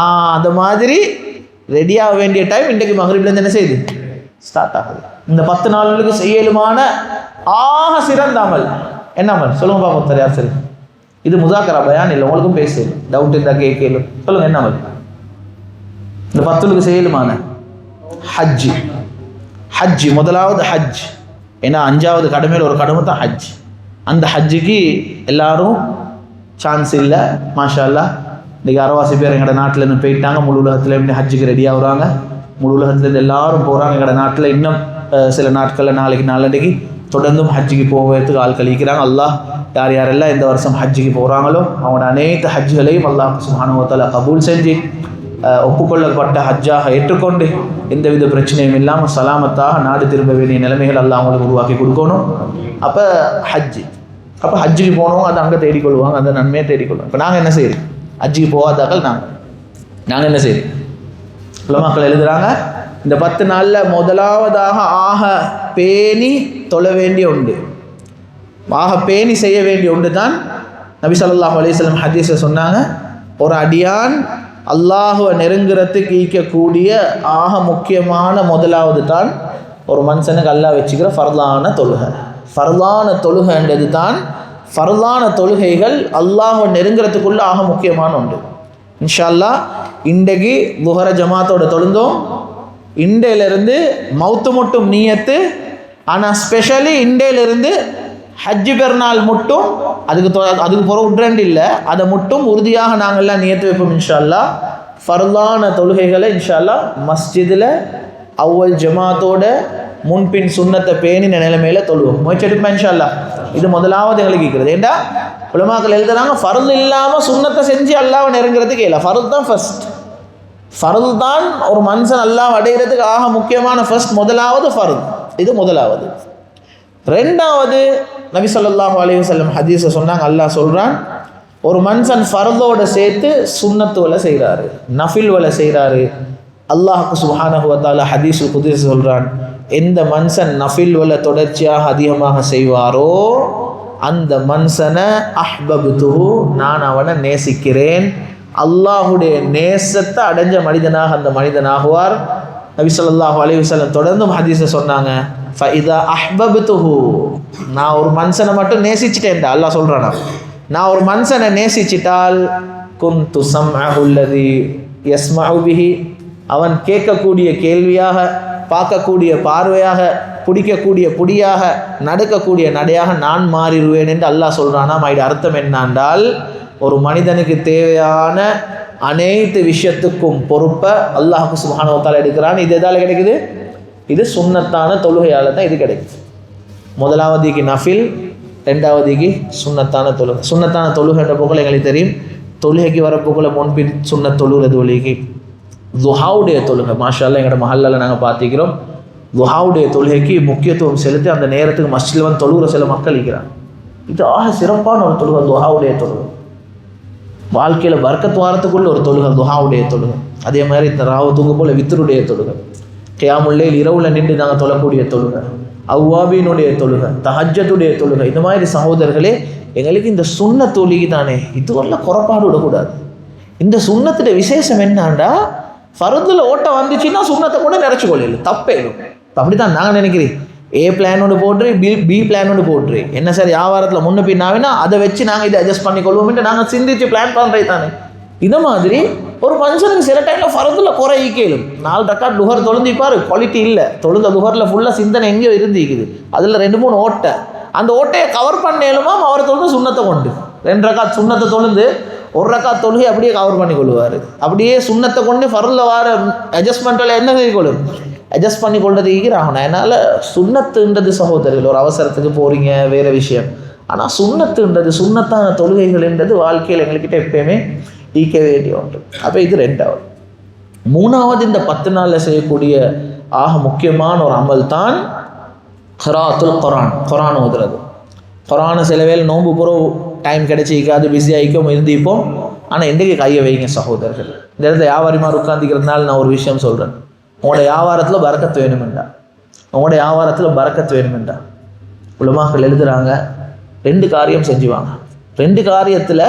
அந்த மாதிரி ரெடியாக வேண்டிய டைம் இன்றைக்கு மகரிப்லேருந்து என்ன செய்யுது? ஸ்டார்ட் ஆகுது. இந்த 10 நாளுக்கு செய்யலுமான ஆக சிறந்த அமல் என்ன அமல் சொல்லுங்க பாப்போம். யார் சரி? இது முதாக்கரா பயான் இல்லை, உங்களுக்கும் பேசு டவுட் இருந்தால் கேட்கலும் சொல்லுங்கள். என்ன அமல் இந்த 10க்கு செய்யலுமான? ஹஜ். முதலாவது ஹஜ். ஏன்னா 5வது கடமையில் ஒரு கடமை தான் ஹஜ். அந்த ஹஜ்ஜுக்கு எல்லாரும் சான்ஸ் இல்லை. மாஷா அல்லாஹ் இன்றைக்கி அரவாசி பேர் எங்களோட நாட்டிலேருந்து போயிட்டாங்க. முழு உலகத்தில் ஹஜ்ஜுக்கு ரெடி ஆகுறாங்க. முழு உலகத்துலேருந்து எல்லாரும் போகிறாங்க. எங்களோட நாட்டில் இன்னும் சில நாட்களில் நாளைக்கு நாளன்றைக்கு தொடர்ந்தும் ஹஜ்ஜுக்கு போகிறதுக்கு ஆள் கழிக்கிறாங்க. அல்லாஹ் யார் யாரெல்லாம் இந்த வருஷம் ஹஜ்ஜுக்கு போகிறாங்களோ அவங்களோட அனைத்து ஹஜ்ஜுகளையும் அல்லாஹ் சுப்ஹானஹு வ தஆலா கபூல் செஞ்சு ஒப்புக்கொள்ளப்பட்ட ஹஜ்ஜாக ஏற்றுக்கொண்டு எந்தவித பிரச்சனையும் இல்லாமல் சலாமத்தாக நாடு திரும்ப வேண்டிய நிலைமைகள் அல்லாஹ் அவங்களுக்கு உருவாக்கி கொடுக்கணும். அப்போ ஹஜ்ஜுக்கு போனவங்க அதை அங்கே தேடிக்கொள்வாங்க, அந்த நன்மையை தேடிக்கொள்வாங்க. இப்போ நாங்கள் என்ன செய்யுது? ஹஜ்ஜுக்கு போகாதாக்கள் நாங்கள் என்ன செய்யுது? உலமாக்கள் எழுதுகிறாங்க, இந்த 10 நாளில் முதலாவதாக ஆக பேணி தொழ வேண்டிய ஒன்று, ஆக பேணி செய்ய வேண்டிய ஒன்று தான் நபி ஸல்லல்லாஹு அலைஹி வஸல்லம் ஹதீஸில் சொன்னாங்க, ஒரு அடியான் அல்லாஹுவை நெருங்குறதுக்கு ஈக்கக்கூடிய ஆக முக்கியமான முதலாவது தான் ஒரு மனுஷனுக்கு அல்லாஹ் வச்சுக்கிற ஃபர்லான தொழுகை. ஃபர்லான தொழுகைன்றது தான், ஃபர்லான தொழுகைகள் அல்லாஹுவை நெருங்குறதுக்குள்ள ஆக முக்கியமான ஒன்று. இன்ஷா அல்லாஹ் இன்றைக்கு லுஹர ஜமாத்தோட தொழுந்தோம். இண்டையிலிருந்து மௌத்து மட்டும் நீயத்து. ஆனால் ஸ்பெஷலி இண்டையிலிருந்து ஹஜ்ஜு பெருநாள் மட்டும் அதுக்கு புற விட்றேன் இல்லை, அதை மட்டும் உறுதியாக நாங்கள்லாம் நியத்து வைப்போம். இன்ஷா அல்லாஹ் ஃபர்லான தொழுகைகளை இன்ஷா அல்லாஹ் மஸ்ஜிதில் அவ்வல் ஜமாத்தோட முன்பின் சுன்னத்தை பேணின நிலைமையில தொழுவோம். முயற்சிடுப்பேன் இன்ஷா அல்லாஹ். இது முதலாவது எங்களுக்கு இருக்கிறது. ஏண்டா உலமாக்கள் எழுதுறாங்க, ஃபர்ல் இல்லாமல் சுன்னத்தை செஞ்சு அல்லாஹ்வை நெருங்கிறதுக்கு இல்லை. ஃபர்ல் தான் ஃபர்ஸ்ட். ஃபர்ல் தான் ஒரு மனுஷன் அல்லாஹ் அடைகிறதுக்கு ஆக முக்கியமான ஃபர்ஸ்ட், முதலாவது ஃபர்ல். இது முதலாவது. ரெண்டாவது, நபி ஸல்லல்லாஹு அலைஹி வஸல்லம் ஹதீஸை சொன்னாங்க, அல்லாஹ் சொல்கிறான், ஒரு மனுஷன் ஃபர்லோட சேர்த்து சுன்னத்து வேலை செய்கிறாரு, நஃபில் வேலை செய்கிறாரு. அல்லாஹுக்கு சுப்ஹானஹு வ தஆலா ஹதீஸுல் குத்ஸி சொல்கிறான், எந்த மனுஷன் நஃபில் வேலை தொடர்ச்சியாக அதிகமாக செய்வாரோ அந்த மனுஷனை அஹ்பப்துஹு, நான் அவனை நேசிக்கிறேன். அல்லாஹுடைய நேசத்தை அடைஞ்ச மனிதனாக அந்த மனிதனாகுவார். நபி ஸல்லல்லாஹு அலைஹி வஸல்லம் தொடர்ந்தும் ஹதீஸை சொன்னாங்க, ஃபஇதா அஹ்பப்துஹு, நான் ஒரு மனுஷனை மட்டும் நேசிச்சிட்டேன்டா அல்லாஹ் சொல்கிறானா, நான் ஒரு மனுஷனை நேசிச்சிட்டால் குன்து ஸம்அஹு அல்லதி யஸ்மஉ பிஹி, அவன் கேட்கக்கூடிய கேள்வியாக, பார்க்கக்கூடிய பார்வையாக, பிடிக்கக்கூடிய புடியாக, நடக்கக்கூடிய நடையாக நான் மாறிடுவேன் என்று அல்லாஹ் சொல்கிறானா. இது அர்த்தம் என்னாண்டால், ஒரு மனிதனுக்கு தேவையான அனைத்து விஷயத்துக்கும் பொறுப்பை அல்லாஹுக்கு சுப்ஹானஹு வ தஆலா எடுக்கிறான். இது எதால் கிடைக்குது? இது சுன்னத்தான தொழுகையால் தான் இது கிடைக்குது. முதலாவதுக்கு நஃபில், ரெண்டாவதுக்கு சுன்னத்தான தொழுகை. சுன்னத்தான தொழுகைன்ற போக்கில் எங்களுக்கு தெரியும், தொழுகைக்கு வரப்போக்கில் முன்பின் சுன்னத் தொழுகிறது ஒலிக்கு துஹாவுடைய தொழுகை. மாஷா அல்லாஹ் எங்களோட மஹல்லால நாங்கள் பார்த்திக்கிறோம், துஹாவுடைய தொழுகைக்கு முக்கியத்துவம் செலுத்தி அந்த நேரத்துக்கு மஸ்ஜிதில் வந்து தொழுகிற சில மக்கள் இருக்கிறாங்க. இது ஆக சிறப்பான ஒரு தொழுகை துஹாவுடைய தொழுகை. வாழ்க்கையில் பர்க்கத் வாரத்துக்குள்ள ஒரு தொழுகை துஹாவுடைய தொழுகை. அதே மாதிரி இந்த ராவு தூங்க போல் வித்ருடைய தொழுகை, கியாமுல் லைல் இரவுல நின்று நாங்கள் தொழக்கூடிய தொழுகை, அவ்வாபினுடைய தொழுகை, தஹஜ்ஜுடைய தொழுகை. இந்த மாதிரி சகோதரர்களே, எங்களுக்கு இந்த சுன்னத் தொழுகை தானே, இதுவெல்லாம் குறைபாடு விடக்கூடாது. இந்த சுன்னத்துடைய விசேஷம் என்னாண்டா, ஃபர்துல ஓட்ட வந்துச்சுன்னா சுன்னத்தை கூட நிறச்சி கொள்ளல, தப்பே இல்லை. அப்படி தான் நாங்கள் நினைக்கிறேன். ஏ பிளான் ஒன்று போட்டுரு, பி பிளான் ஒன்று போட்டுரு, என்ன சார் வியாபாரத்தில் முன்ன பின்னாவினா அதை வச்சு நாங்கள் இதை அட்ஜஸ்ட் பண்ணி கொள்வோம்ட்டு நாங்கள் சிந்திச்சு பிளான் பண்ணுறது தானே. இந்த மாதிரி ஒரு மனுஷனுக்கு சில டைமில் ஃபர்துல குறை ஈக்கலும். 4 ரக்காத் லுஹர் தொழுந்திப்பார், குவாலிட்டி இல்லை. தொழுந்த லுஹரில் ஃபுல்லாக சிந்தனை எங்கேயோ இருந்திக்குது, அதில் 2-3 ஓட்டை, அந்த ஓட்டையை கவர் பண்ணலுமா அவர் தொழுந்து சுன்னத்தை கொண்டு 2 ரக்காத் சுன்னத்தை தொழுந்து 1 ரக்காத் தொழுகை அப்படியே கவர் பண்ணி கொள்வார். அப்படியே சுன்னத்தை கொண்டு ஃபர்ல வர அட்ஜஸ்ட்மெண்ட்டில் என்ன செய்யக்கொள்ளும், அட்ஜஸ்ட் பண்ணி கொள்வது ஈகிறாகணும். அதனால் சுன்னத்துன்றது சகோதரர்கள், ஒரு அவசரத்துக்கு போகிறீங்க வேறு விஷயம், ஆனால் சுன்னத்துன்றது, சுன்னத்தான தொழுகைகள்ன்றது வாழ்க்கையில் எங்கள்கிட்ட எப்பயுமே ஈக்க வேண்டிய ஒன்று. அப்போ இது ரெண்டாவது. மூணாவது, இந்த 10 நாளில் செய்யக்கூடிய ஆக முக்கியமான ஒரு அமல் தான் கிராத்துல் குரான், குரான் ஓதுறது. குரானை சில வேலை நோன்பு பூரா டைம் கிடைச்சிக்காது, பிஸி ஆகிக்கும் இருந்திப்போம். ஆனால் இன்றைக்கு கையை வைங்க சகோதரர்கள். இந்த இடத்துல வியாபாரிமார் உட்காந்துக்கிறதுனால நான் ஒரு விஷயம் சொல்கிறேன். உங்களோட வியாபாரத்தில் பரக்கத்து வேணுமெண்டா, உங்களோட வியாபாரத்தில் பரக்கத்து வேணுமெண்டா உலமாக்கள் எழுதுகிறாங்க, 2 காரியம் செஞ்சுவாங்க. 2 காரியத்தில்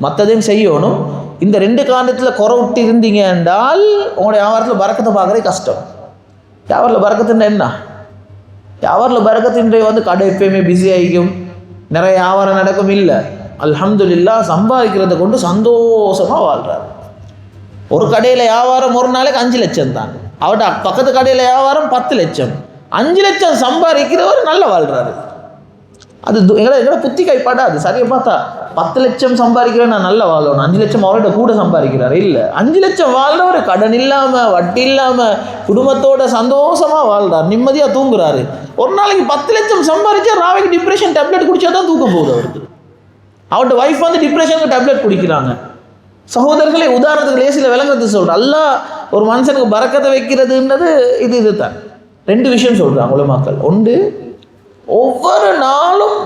மற்றதையும் செய்யணும். இந்த 2 காரியத்தில் குறை விட்டு இருந்தீங்க என்றால் உங்களோட வியாபாரத்தில் பரக்கத்தை பார்க்குறதே கஷ்டம். வியாபாரத்தில் பரக்கத்துன்னா என்ன? வியாபாரத்தில் பரக்கத்தின்றே வந்து கடை எப்பயுமே பிஸி ஆகிக்கும், நிறைய வியாபாரம் நடக்கும். இல்லை, அல்ஹம்துலில்லாஹ் சம்பாதிக்கிறத கொண்டு சந்தோஷமாக வாழ்கிறார். ஒரு கடையில் வியாபாரம் ஒரு நாளைக்கு 5 லட்சம் தான், அவர்கிட்ட பக்கத்து கடையில் வியாபாரம் 10 லட்சம், 5 லட்சம் சம்பாதிக்கிறவர் நல்லா வாழ்கிறாரு. அது எங்களை புத்தி கைப்பாடாது. சரியாக பார்த்தா 10 லட்சம் சம்பாதிக்கிறேன் நான் நல்லா வாழணும், 5 லட்சம் அவர்கிட்ட கூட சம்பாதிக்கிறாரு. இல்லை, 5 லட்சம் வாழ்றவர் கடன் இல்லாமல் வட்டி இல்லாமல் குடும்பத்தோட சந்தோஷமாக வாழ்றார், நிம்மதியாக தூங்குறாரு. ஒரு நாளைக்கு 10 லட்சம் சம்பாதிச்சா ராவைக்கு டிப்ரெஷன் டேப்லெட் குடிச்சா தான் தூக்கம் போகுது அவருக்கு. அவர்கிட்ட ஒய்ஃப் வந்து டிப்ரெஷனுக்கு டேப்லெட் குடிக்கிறாங்க. சகோதரர்களே, உதாரணத்துக்கு லேசில் விளங்குறது சொல்கிறேன். அல்லாஹ் ஒரு மனுஷனுக்கு பரக்கத்தை வைக்கிறதுன்றது இது தான். 2 விஷயம் சொல்கிறாங்க உலமாக்கள். ஒன்று, ஒவ்வொரு நாளும்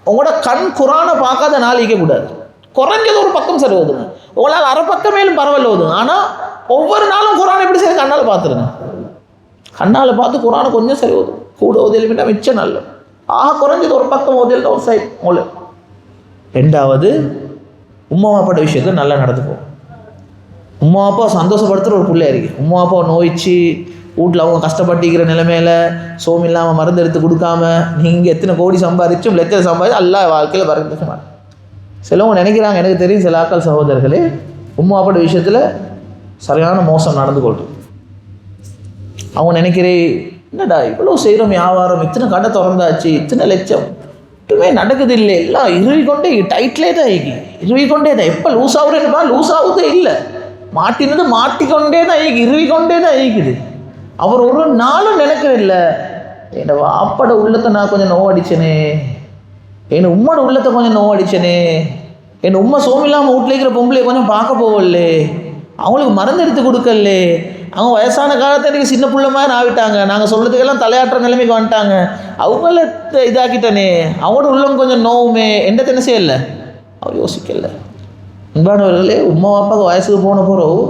உங்களோட கண் குரானை பார்க்காத நாள் ஈக்கக்கூடாது. குறைஞ்சது ஒரு பக்கம் சரி ஓதுங்க, உங்களால் அரை பக்கம் மேலும் பரவாயில்ல ஓதுங்க. ஆனால் ஒவ்வொரு நாளும் குரானை எப்படி சரி கண்ணால் பார்த்துருங்க. கண்ணால் பார்த்து குரானை கொஞ்சம் சரி ஓதும், கூட ஓதியல் மிச்சம் நல்ல. ஆக குறைஞ்சது ஒரு பக்கம் ஓதியல் ஒரு சைட் உங்களுக்கு ரெண்டாவது, உம்மா வாப்பாட விஷயத்தில் நல்லா நடந்துப்போம். உம்மா அப்பா சந்தோஷப்படுத்துகிற ஒரு பிள்ளை இருக்கு. உம்மா அப்பா நோயிச்சு வீட்டில் அவங்க கஷ்டப்பட்டிக்கிற நிலைமையில சோம் இல்லாமல் மருந்து எடுத்து கொடுக்காம நீங்கள் எத்தனை கோடி சம்பாதிச்சும் லட்சம் சம்பாதிச்சு எல்லா வாழ்க்கையில் பறக்க மாட்டேன். சிலவங்க நினைக்கிறாங்க, எனக்கு தெரியும் சில ஆக்கள் சகோதரர்களே உம்மா அப்பாட விஷயத்தில் சரியான மோசம் நடந்து கொள்ளும். அவங்க நினைக்கிறேன், என்னடா இவ்வளோ செய்கிறோம் வியாபாரம், இத்தனை கடை திறந்தாச்சு, இத்தனை லட்சம் மட்டுமே நடக்குது இல்லை, எல்லாம் இருவிக்கொண்டே டைட்லே தான் ஆகி இருவிக்கொண்டே தான். எப்போ லூஸ் ஆகுறேன்னு லூஸ் ஆகுதே இல்லை, மாட்டினது மாட்டிக்கொண்டே தான் ஆகி இருவிக்கொண்டே தான் ஆகிக்குது. அவர் ஒரு நாளும் நினைக்கிறதில்லை, என் வாப்பட உள்ளத்தை நான் கொஞ்சம் நோவடிச்சேனே, என் உம்மோட உள்ளத்தை கொஞ்சம் நோவடிச்சேனே, என் உம்மை சோமில்லாமல் வீட்டில் இருக்கிற பொம்பளையை கொஞ்சம் பார்க்க போகலே, அவங்களுக்கு மருந்து எடுத்து கொடுக்கலே, அவங்க வயசான காலத்தை எனக்கு சின்ன பிள்ளை மாதிரி ஆகிட்டாங்க, நாங்கள் சொல்கிறதுக்கெல்லாம் தலையாட்டுற நிலைமைக்கு வந்துட்டாங்க, அவங்கள இதாக்கிட்டனே, அவங்களோட உள்ளம் கொஞ்சம் நோவுமே எந்த தினசே இல்லை. அவர் யோசிக்கலை. அன்பானவர்களே, உம்மா வாப்பாவுக்கு வயசுக்கு போன போகிறோம்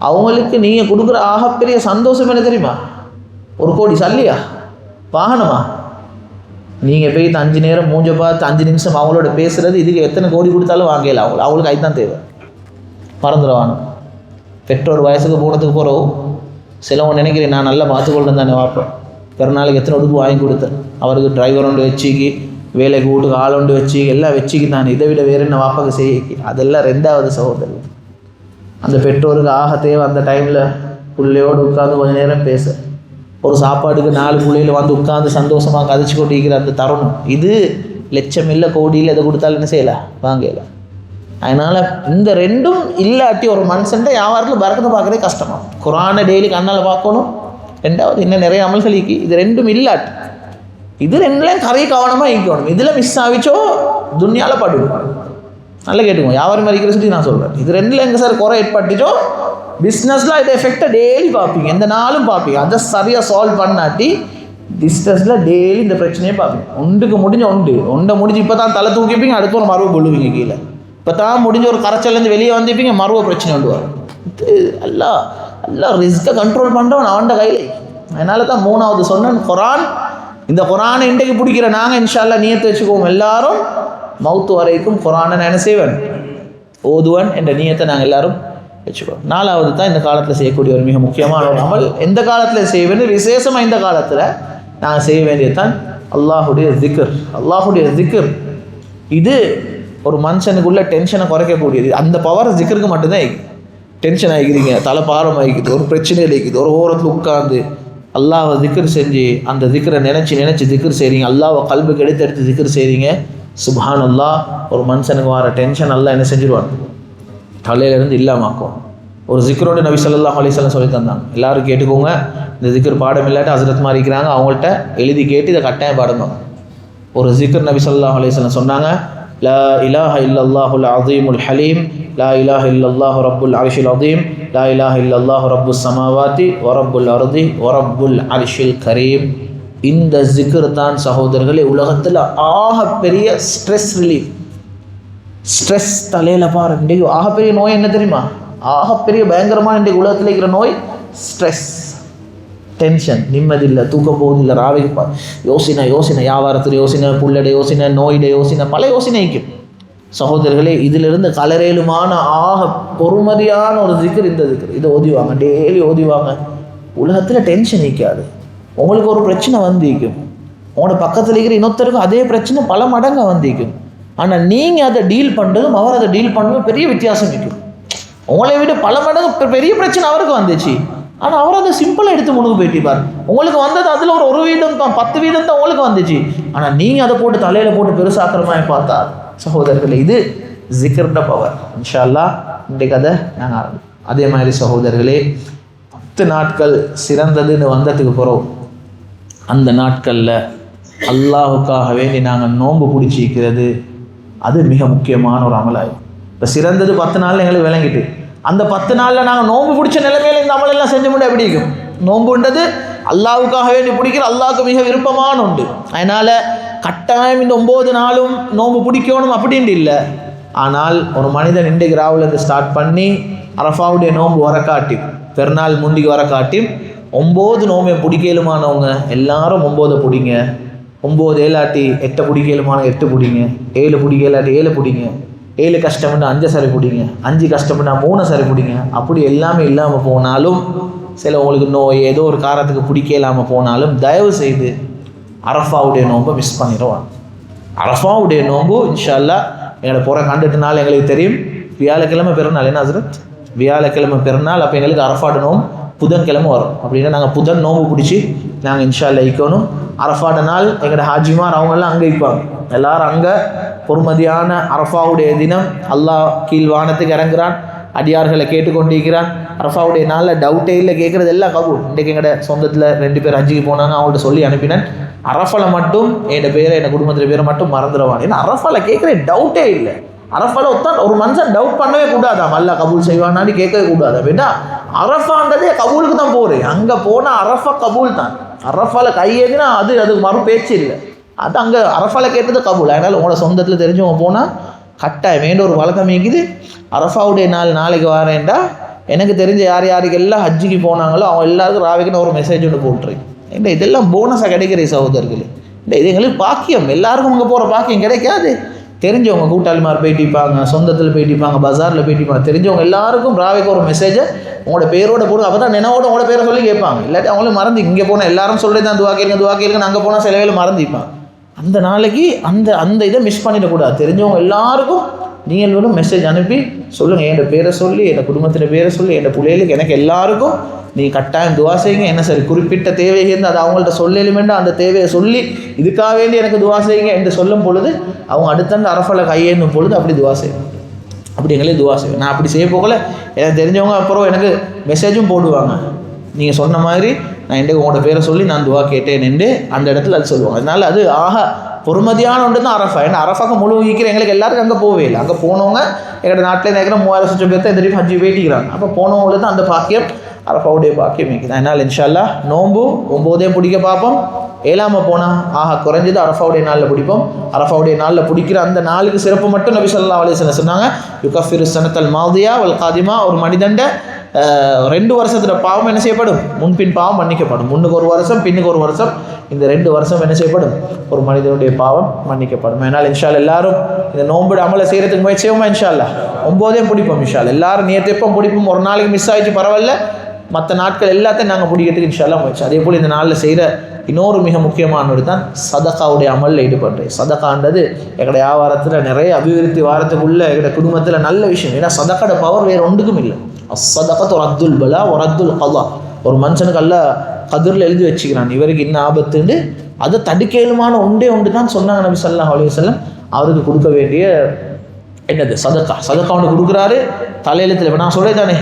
அவங்களுக்கு நீங்கள் கொடுக்குற ஆகப்பெரிய சந்தோஷம் என்ன தெரியுமா? 1 கோடி சல்லியா வாகனமா? நீங்கள் போய் 5 நேரம் மூஞ்ச பார்த்து 5 நிமிஷம் அவங்களோட பேசுகிறது, இதுக்கு எத்தனை கோடி கொடுத்தாலும் வாங்கல. அவங்களுக்கு அதுதான் தேவை. மறந்துடுவாங்க. பெற்றோர் வயசுக்கு போனதுக்கு போகிறோம் சிலவங்க நினைக்கிறேன், நான் நல்லா பார்த்துக்கொள்றேன் தானே வாப்பேன், பிறநாளுக்கு எத்தனை உடுப்பு வாங்கி கொடுத்தேன், அவருக்கு டிரைவர் ஒன்று வச்சுக்கி வேலைக்கு வீட்டுக்கு ஆள் ஒன்று வச்சு எல்லாம் வச்சுக்கி நான் இதை விட வேறு என்ன வாப்பாக்கு செய்ய. அதெல்லாம் 2வது சகோதரர். அந்த பெற்றோருக்கு ஆக தேவை அந்த டைமில் பிள்ளையோடு உட்காந்து கொஞ்சம் நேரம் பேச, ஒரு சாப்பாடுக்கு 4 பிள்ளைகள் வந்து உட்காந்து சந்தோஷமாக கதைச்சி கொண்டிருக்கிற அந்த தருணம். இது லட்சம் இல்லை கோடியில் எதை கொடுத்தாலும் என்ன செய்யலாம், வாங்கலாம். அதனால் இந்த 2ம் இல்லாட்டி ஒரு மனுஷன்ட்ட வியாபாரத்தில் பறக்கத்தை பார்க்குறதே கஷ்டமாக. குரானை டெய்லி கண்ணால் பார்க்கணும். 2வது இன்னும் நிறைய அமல்களுக்கு இது 2ம் இல்லாட்டி, இது 2லையும் கரையை கவனமாக ஈக்கணும். இதில் மிஸ் ஆகிச்சோ துன்யாவில் படுவோம். நல்லா கேட்டுக்கோங்க, வியாபாரம் மறிக்கிற சொல்லி நான் சொல்கிறேன். இது 2ல் எங்கே சார் குறை ஏற்பட்டுச்சோ பிஸ்னஸில் இது எஃபெக்டை டெய்லி பார்ப்பீங்க, எந்த நாளும் பார்ப்பீங்க. அதை சரியாக சால்வ் பண்ணாட்டி பிஸ்னஸில் டெய்லி இந்த பிரச்சனையே பார்ப்பீங்க. ஒன்றுக்கு முடிஞ்ச ஒன்றை முடிஞ்சு இப்போ தான் தலை தூக்கிப்பீங்க, அடுத்து ஒரு மறுவை கொள்ளுவீங்க கீழே. இப்போ தான் முடிஞ்ச ஒரு கரைச்சல்லேருந்து வெளியே வந்துப்பீங்க, மறுவை பிரச்சனை கொண்டு வரும். எல்லாம் ரிஸ்க்கை கண்ட்ரோல் பண்ணுறவன் அவன்ட கையில். அதனால தான் 3வது சொன்னேன், குரான். இந்த குரானை இன்றைக்கு பிடிக்கிற நாங்கள் இன்ஷா அல்லாஹ் நியத்தை வச்சுக்குவோம், எல்லாரும் மௌத்து வரைக்கும் குரானை நான் என்ன செய்வேன், ஓதுவன் என்ற நியத்தை நாங்கள் எல்லாரும் வச்சுக்குவோம். 4வது தான் இந்த காலத்தில் செய்யக்கூடிய ஒரு மிக முக்கியமான ஒரு அமல். எந்த காலத்தில் செய்ய வேண்டிய, விசேஷமாக இந்த காலத்தில் நாங்கள் செய்ய வேண்டியது தான் அல்லாஹுடைய திக்ர். அல்லாஹுடைய திக்ர் இது ஒரு மனுஷனுக்குள்ள டென்ஷனை குறைக்கக்கூடியது. அந்த பவர் திக்ருக்கு மட்டும்தான் இருக்குது. டென்ஷன் ஆகிக்கிறீங்க, தலை பாரம் ஆகிக்குது, ஒரு பிரச்சனை இருக்குது, ஒரு ஓரத்தில் உட்காந்து அல்லாஹை திக்ர் செஞ்சு அந்த திக்ரை நினச்சி திக்ர் செய்கிறீங்க, அல்லாஹை கல்புக்கு எடுத்து திக்ர் செய்கிறீங்க. சுப்ஹான் அல்லாஹ், ஒரு மனுஷனுக்கு வர டென்ஷன் அல்லாஹ் என்ன செஞ்சிருவான், தலையிலேருந்து இல்லாமாக்கும். ஒரு ஜிக்ரோட நபி ஸல்லல்லாஹு அலைஹி வஸல்லம் சொல்லி தந்தாங்க. எல்லோரும் கேட்டுக்கோங்க, இந்த ஜிக்ர் பாடம் இல்லாட்டி ஹஸ்ரத் மாதிரி இருக்கிறாங்க, அவங்கள்ட்ட எழுதி கேட்டு இதை கட்டாயம் பாடணும். ஒரு ஜிக்ர் நபி ஸல்லல்லாஹு அலைஹி வஸல்லம் சொன்னாங்க, லா இலாஹ இல்லல்லாஹுல் அஸீமுல் ஹலீம், லா இலாஹ இல்லல்லாஹு ரப்புல் அர்ஷில் அஸீம், லா இலாஹ இல்லல்லாஹு ரப்புஸ் ஸமாவாதி வ ரப்புல் அர்தி வ ரப்புல் அர்ஷில் கரீம். இந்த ஜிக்ர் தான் சகோதரர்களே உலகத்தில் ஆகப்பெரிய ஸ்ட்ரெஸ் ரிலீஃப். ஸ்ட்ரெஸ் தலையில் பாரு, இன்றைக்கு ஆகப்பெரிய நோய் என்ன தெரியுமா? ஆகப்பெரிய பயங்கரமான இன்றைக்கு உலகத்தில் இருக்கிற நோய் ஸ்ட்ரெஸ், டென்ஷன், நிம்மதியில்லை, தூக்கம் போவதில்லை, ராவைக்கு யோசனை வியாபாரத்தில் யோசனை, புள்ளட யோசனை, நோயிட யோசனை, பல யோசனைக்கும். சகோதரர்களே, இதிலிருந்து கலரேலுமான ஆக பொறுமதியான ஒரு ஜிக்ர் இந்த ஜிக்ர். இதை ஓதிவாங்க, டெய்லி ஓதிவாங்க. உலகத்தில் டென்ஷன் நிற்காது. உங்களுக்கு ஒரு பிரச்சனை வந்திக்கும், உங்களோட பக்கத்தில் இருக்கிற இன்னொருத்தருக்கும் அதே பிரச்சனை பல மடங்கு வந்திக்கும். ஆனால் நீங்கள் அதை டீல் பண்ணுறதும் அவர் அதை டீல் பண்ணுறதும் பெரிய வித்தியாசம் இருக்கும். உங்களை விட பல மடங்கு பெரிய பிரச்சனை அவருக்கு வந்துச்சு, ஆனால் அவர் அதை சிம்பிளாக எடுத்து முன்னுக்கு போயிட்டிப்பார். உங்களுக்கு வந்தது அதில் ஒரு 1% தான், 10% தான் உங்களுக்கு வந்துச்சு. ஆனால் நீங்கள் அதை போட்டு தலையில் போட்டு பெருசாக்கிறமாய் பார்த்தா சகோதரர்களே, இது ஜிக்ர்ட பவர். இன்ஷா அல்லாஹ் இன்றைக்கு அதை நாங்கள் ஆரம்பிப்போம். அதே மாதிரி சகோதரர்களே, 10 நாட்கள் சிறந்ததுன்னு வந்ததுக்கு பிறகு அந்த நாட்களில் அல்லாஹுக்காக வேண்டி நாங்கள் நோன்பு பிடிச்சிக்கிறது, அது மிக முக்கியமான ஒரு அமலாகும். இப்போ சிறந்தது 10 நாளில் எங்களுக்கு விளங்கிட்டு, அந்த 10 நாளில் நாங்கள் நோன்பு பிடிச்ச நிலைமையில இந்த அமலெல்லாம் செஞ்ச முடியாது. எப்படி இருக்கும்? நோன்புன்றது அல்லாஹுக்காக வேண்டி பிடிக்கிற, அல்லாஹுக்கு மிக விருப்பமான உண்டு. அதனால் கட்டாயம் இந்த 9 நாளும் நோன்பு பிடிக்கணும் அப்படின்ட்டு இல்லை. ஆனால் ஒரு மனிதன் இன்றைக்கு ராவுலேருந்து ஸ்டார்ட் பண்ணி அரஃபாவுடைய நோன்பு வர காட்டி, பெருநாள் முந்திக்கு வர காட்டி 9 நோம்பை பிடிக்கலுமானவங்க எல்லாரும் 9 பிடிங்க. 9 ஏலாட்டி 8 பிடிக்கலுமான 8 பிடிங்க, 7 பிடிக்கலாட்டி 7 பிடிங்க, 7 கஷ்டம்னா 5 சரி பிடிங்க, 5 கஷ்டம்னா 3 சரி பிடிங்க. அப்படி எல்லாமே இல்லாமல் போனாலும், சில உங்களுக்கு நோய் ஏதோ ஒரு காரணத்துக்கு பிடிக்க இல்லாமல் போனாலும், தயவு செய்து அரஃபாவுடைய நோன்பை மிஸ் பண்ணிடுவான். அரஃபாவுடைய நோன்பு இன்ஷா அல்லாஹ் எங்களை போகிற கண்டுட்டுனால எங்களுக்கு தெரியும். வியாழக்கிழமை பெருநாள் என்ன ஹஸ்ரத்? வியாழக்கிழமை பெருநாள். அப்போ எங்களுக்கு அரஃபாட் நோம்பு புதன்கிழமை வரும். அப்படின்னா நாங்கள் புதன் நோம்பு பிடிச்சி நாங்கள் இன்ஷா அல்லாஹ் வைக்கணும். அரஃபாட்ட நாள் எங்களோட ஹாஜிமார் அவங்கெல்லாம் அங்கே வைப்பாங்க. எல்லாரும் அங்கே பொறுமதியான அரஃபாவுடைய தினம் அல்லாஹ் கீழ் வானத்துக்கு இறங்குறான், அடியார்களை கேட்டுக்கொண்டிருக்கிறான். அரஃபாவுடைய நாளில் டவுட்டே இல்லை, கேட்குறது எல்லாம் கபூல். இன்றைக்கு எங்களோட சொந்தத்தில் 2 பேர் ஹஜ்ஜிக்கு போனாங்க, அவங்கள்ட்ட சொல்லி அனுப்பினேன், அரஃபால மட்டும் என் பேரை என் குடும்பத்தில் பேரை மட்டும் மறந்துடுவான். ஏன்னா அரஃபால கேட்குற டவுட்டே இல்லை. அரஃபால ஒரு மனுஷன் டவுட் பண்ணவே கூடாதாம், அல்லா கபூல் செய்வானான்னு கேட்கவே கூடாது. அப்படின்னா அரஃபான்றதே கபூலுக்கு தான் போகிறேன். அங்கே போனால் அரஃபா கபூல் தான். அரஃபால கையேதுன்னா அது மறு பேச்சு இல்லை. அது அங்கே அரஃபால கேட்டது கபூல். அதனால் உங்களோட சொந்தத்தில் தெரிஞ்சவங்க போனால் கட்டாயம் வேண்ட ஒரு வழக்கம் இருக்குது. அரஃபாவுடைய நாளைக்கு வரேன்டா எனக்கு தெரிஞ்ச யார் யாருக்கு எல்லாம் ஹஜ்ஜிக்கு போனாங்களோ அவங்க எல்லாருக்கும் ராவிக்குன்னு ஒரு மெசேஜ் ஒன்று போட்டுருக்கேன். ஏன்னா இதெல்லாம் போனஸாக கிடைக்கிற சகோதரர்களே. இது எங்களுக்கு பாக்கியம். எல்லாருக்கும் அங்கே போகிற பாக்கியம் கிடைக்காது. தெரிஞ்சவங்க கூட்டாளிமார் போயிட்டிப்பாங்க, சொந்தத்தில் போயிட்டிப்பாங்க, பஜாரில் போயிட்டிப்பாங்க. தெரிஞ்சவங்க எல்லாருக்கும் ராவிக்கு ஒரு மெசேஜை உங்களோட பேரோட போடுங்க. அப்போ தான் நினைவோட உங்களோட பேரை சொல்லி கேட்பாங்க. இல்லாட்டி அவங்களும் மறந்து இங்கே போனால் எல்லாரும் சொல்லி தான் துவாக்கிருங்க அங்கே போனால் சில வேலை மறந்துப்பாங்க. அந்த நாளைக்கு அந்த இதை மிஸ் பண்ணிடக்கூடாது. தெரிஞ்சவங்க எல்லாருக்கும் நீங்களும் மெசேஜ் அனுப்பி சொல்லுங்கள், என் பேரை சொல்லி, என் குடும்பத்தில் பேரை சொல்லி, என் பிள்ளைகளுக்கு எனக்கு எல்லாருக்கும் நீங்கள் கட்டாயம் துவா செய்யுங்க. என்ன சரி குறிப்பிட்ட தேவை இருந்து அதை அவங்கள்ட்ட சொல்லலுமெண்டா அந்த தேவையை சொல்லி இதுக்காக வேண்டி எனக்கு துவா செய்யுங்க என்று சொல்லும் பொழுது அவங்க அடுத்தந்த அரஃபால கையேந்தும் பொழுது அப்படி துவா செய்யும். அப்படி எங்களே துவா செய்வேன். நான் அப்படி செய்ய போகல, எனக்கு தெரிஞ்சவங்க அப்புறம் எனக்கு மெசேஜும் போடுவாங்க. நீங்கள் சொன்ன மாதிரி நான் இன்றைக்கு உங்களோட பேரை சொல்லி நான் துவா கேட்டேன் என்று அந்த இடத்துல அது சொல்லுவாங்க. அதனால் அது பொறுமதியான ஒன்று தான் அரஃபா. ஏன்னா அரஃபாக்கு முழு வகிக்கிற எங்களுக்கு எல்லாருக்கும் அங்கே போவே இல்லை. அங்கே போனவங்க எங்களோட நாட்டில் நினைக்கிற 3000 பேர் தான் இந்த ஹஜ்ஜி வேட்டிக்கிறாங்க. அப்போ போனவங்களுக்கு தான் அந்த பாக்கியம் அரஃபாவுடைய பாக்கியம் இருக்குது. அதனால் இன்ஷா அல்லாஹ் நோன்பு 9 பிடிக்க பார்ப்போம். 7ஆம் போனால் குறைஞ்சது அரஃபாவுடைய நாளில் பிடிப்போம். அரஃபாவுடைய நாளில் பிடிக்கிற அந்த நாளுக்கு சிறப்பு மட்டும் நபி ஸல்லல்லாஹு அலைஹி வஸல்லம் சொன்னாங்க, யுகஃபிரு ஸனத்தல் மாதியா வல் காதிமா. ஒரு மனிதண்ட 2 வருஷத்துல பாவம் என்ன செய்யப்படும்? முன்பின் பாவம் மன்னிக்கப்படும். முன்னுக்கு ஒரு வருஷம், பின்னுக்கு ஒரு வருஷம். இந்த 2 வருஷம் என்ன செய்யப்படும்? ஒரு மனிதனுடைய பாவம் மன்னிக்கப்படும். அதனால் இன்ஷா அல்லாஹ் எல்லாரும் இந்த நோன்பு அமலை செய்கிறதுக்கு முயற்சி செய்வோமா? இன்ஷா அல்லாஹ் 9 பிடிப்போம். இன்ஷா அல்லாஹ் எல்லாரும் நேற்று எப்போ பிடிப்போம்? ஒரு நாளைக்கு மிஸ் ஆகிடுச்சு பரவாயில்ல, மற்ற நாட்கள் எல்லாத்தையும் நாங்கள் பிடிக்கிறதுக்கு இன்ஷா அல்லாஹ் முயற்சி. அதே போல் இந்த நாளில் செய்கிற இன்னொரு மிக முக்கியமானது தான் சதகாவுடைய அமலில் ஈடுபடுறது. சதகான்றது எங்களோட வியாபாரத்தில் நிறைய அபிவிருத்தி வாரத்துக்குள்ள எங்களோட குடும்பத்தில் நல்ல விஷயம். ஏன்னா சதக்காட பவர் வேறு ஒன்றுக்கும் இல்லை. அஸ்ஸதகத்து ரத்துல் பலா ரத்துல் கலா. ஒரு மனுஷனுக்கு அல்ல கதிரில் எழுதி வச்சுக்கிறான், இவருக்கு இன்னும் ஆபத்துண்டு. அதை தடுக்கலுமான ஒன்று தான் சொன்னாங்க நபி ஸல்லல்லாஹு அலைஹி வஸல்லம். அவருக்கு கொடுக்க வேண்டிய என்னது? சதக்கா. சதக்கா ஒன்று கொடுக்குறாரு தலையெழுத்தில். இப்போ நான் சொல்கிறேன் தானே,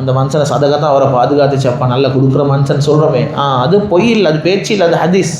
அந்த மனுஷனை சதக்கா தான் அவரை பாதுகாத்துச்சு. அப்பா நல்லா கொடுக்குற மனுஷன் சொல்கிறோமே, அது பொய் இல்லை, அது பேச்சு இல்லை, அது ஹதீஸ்.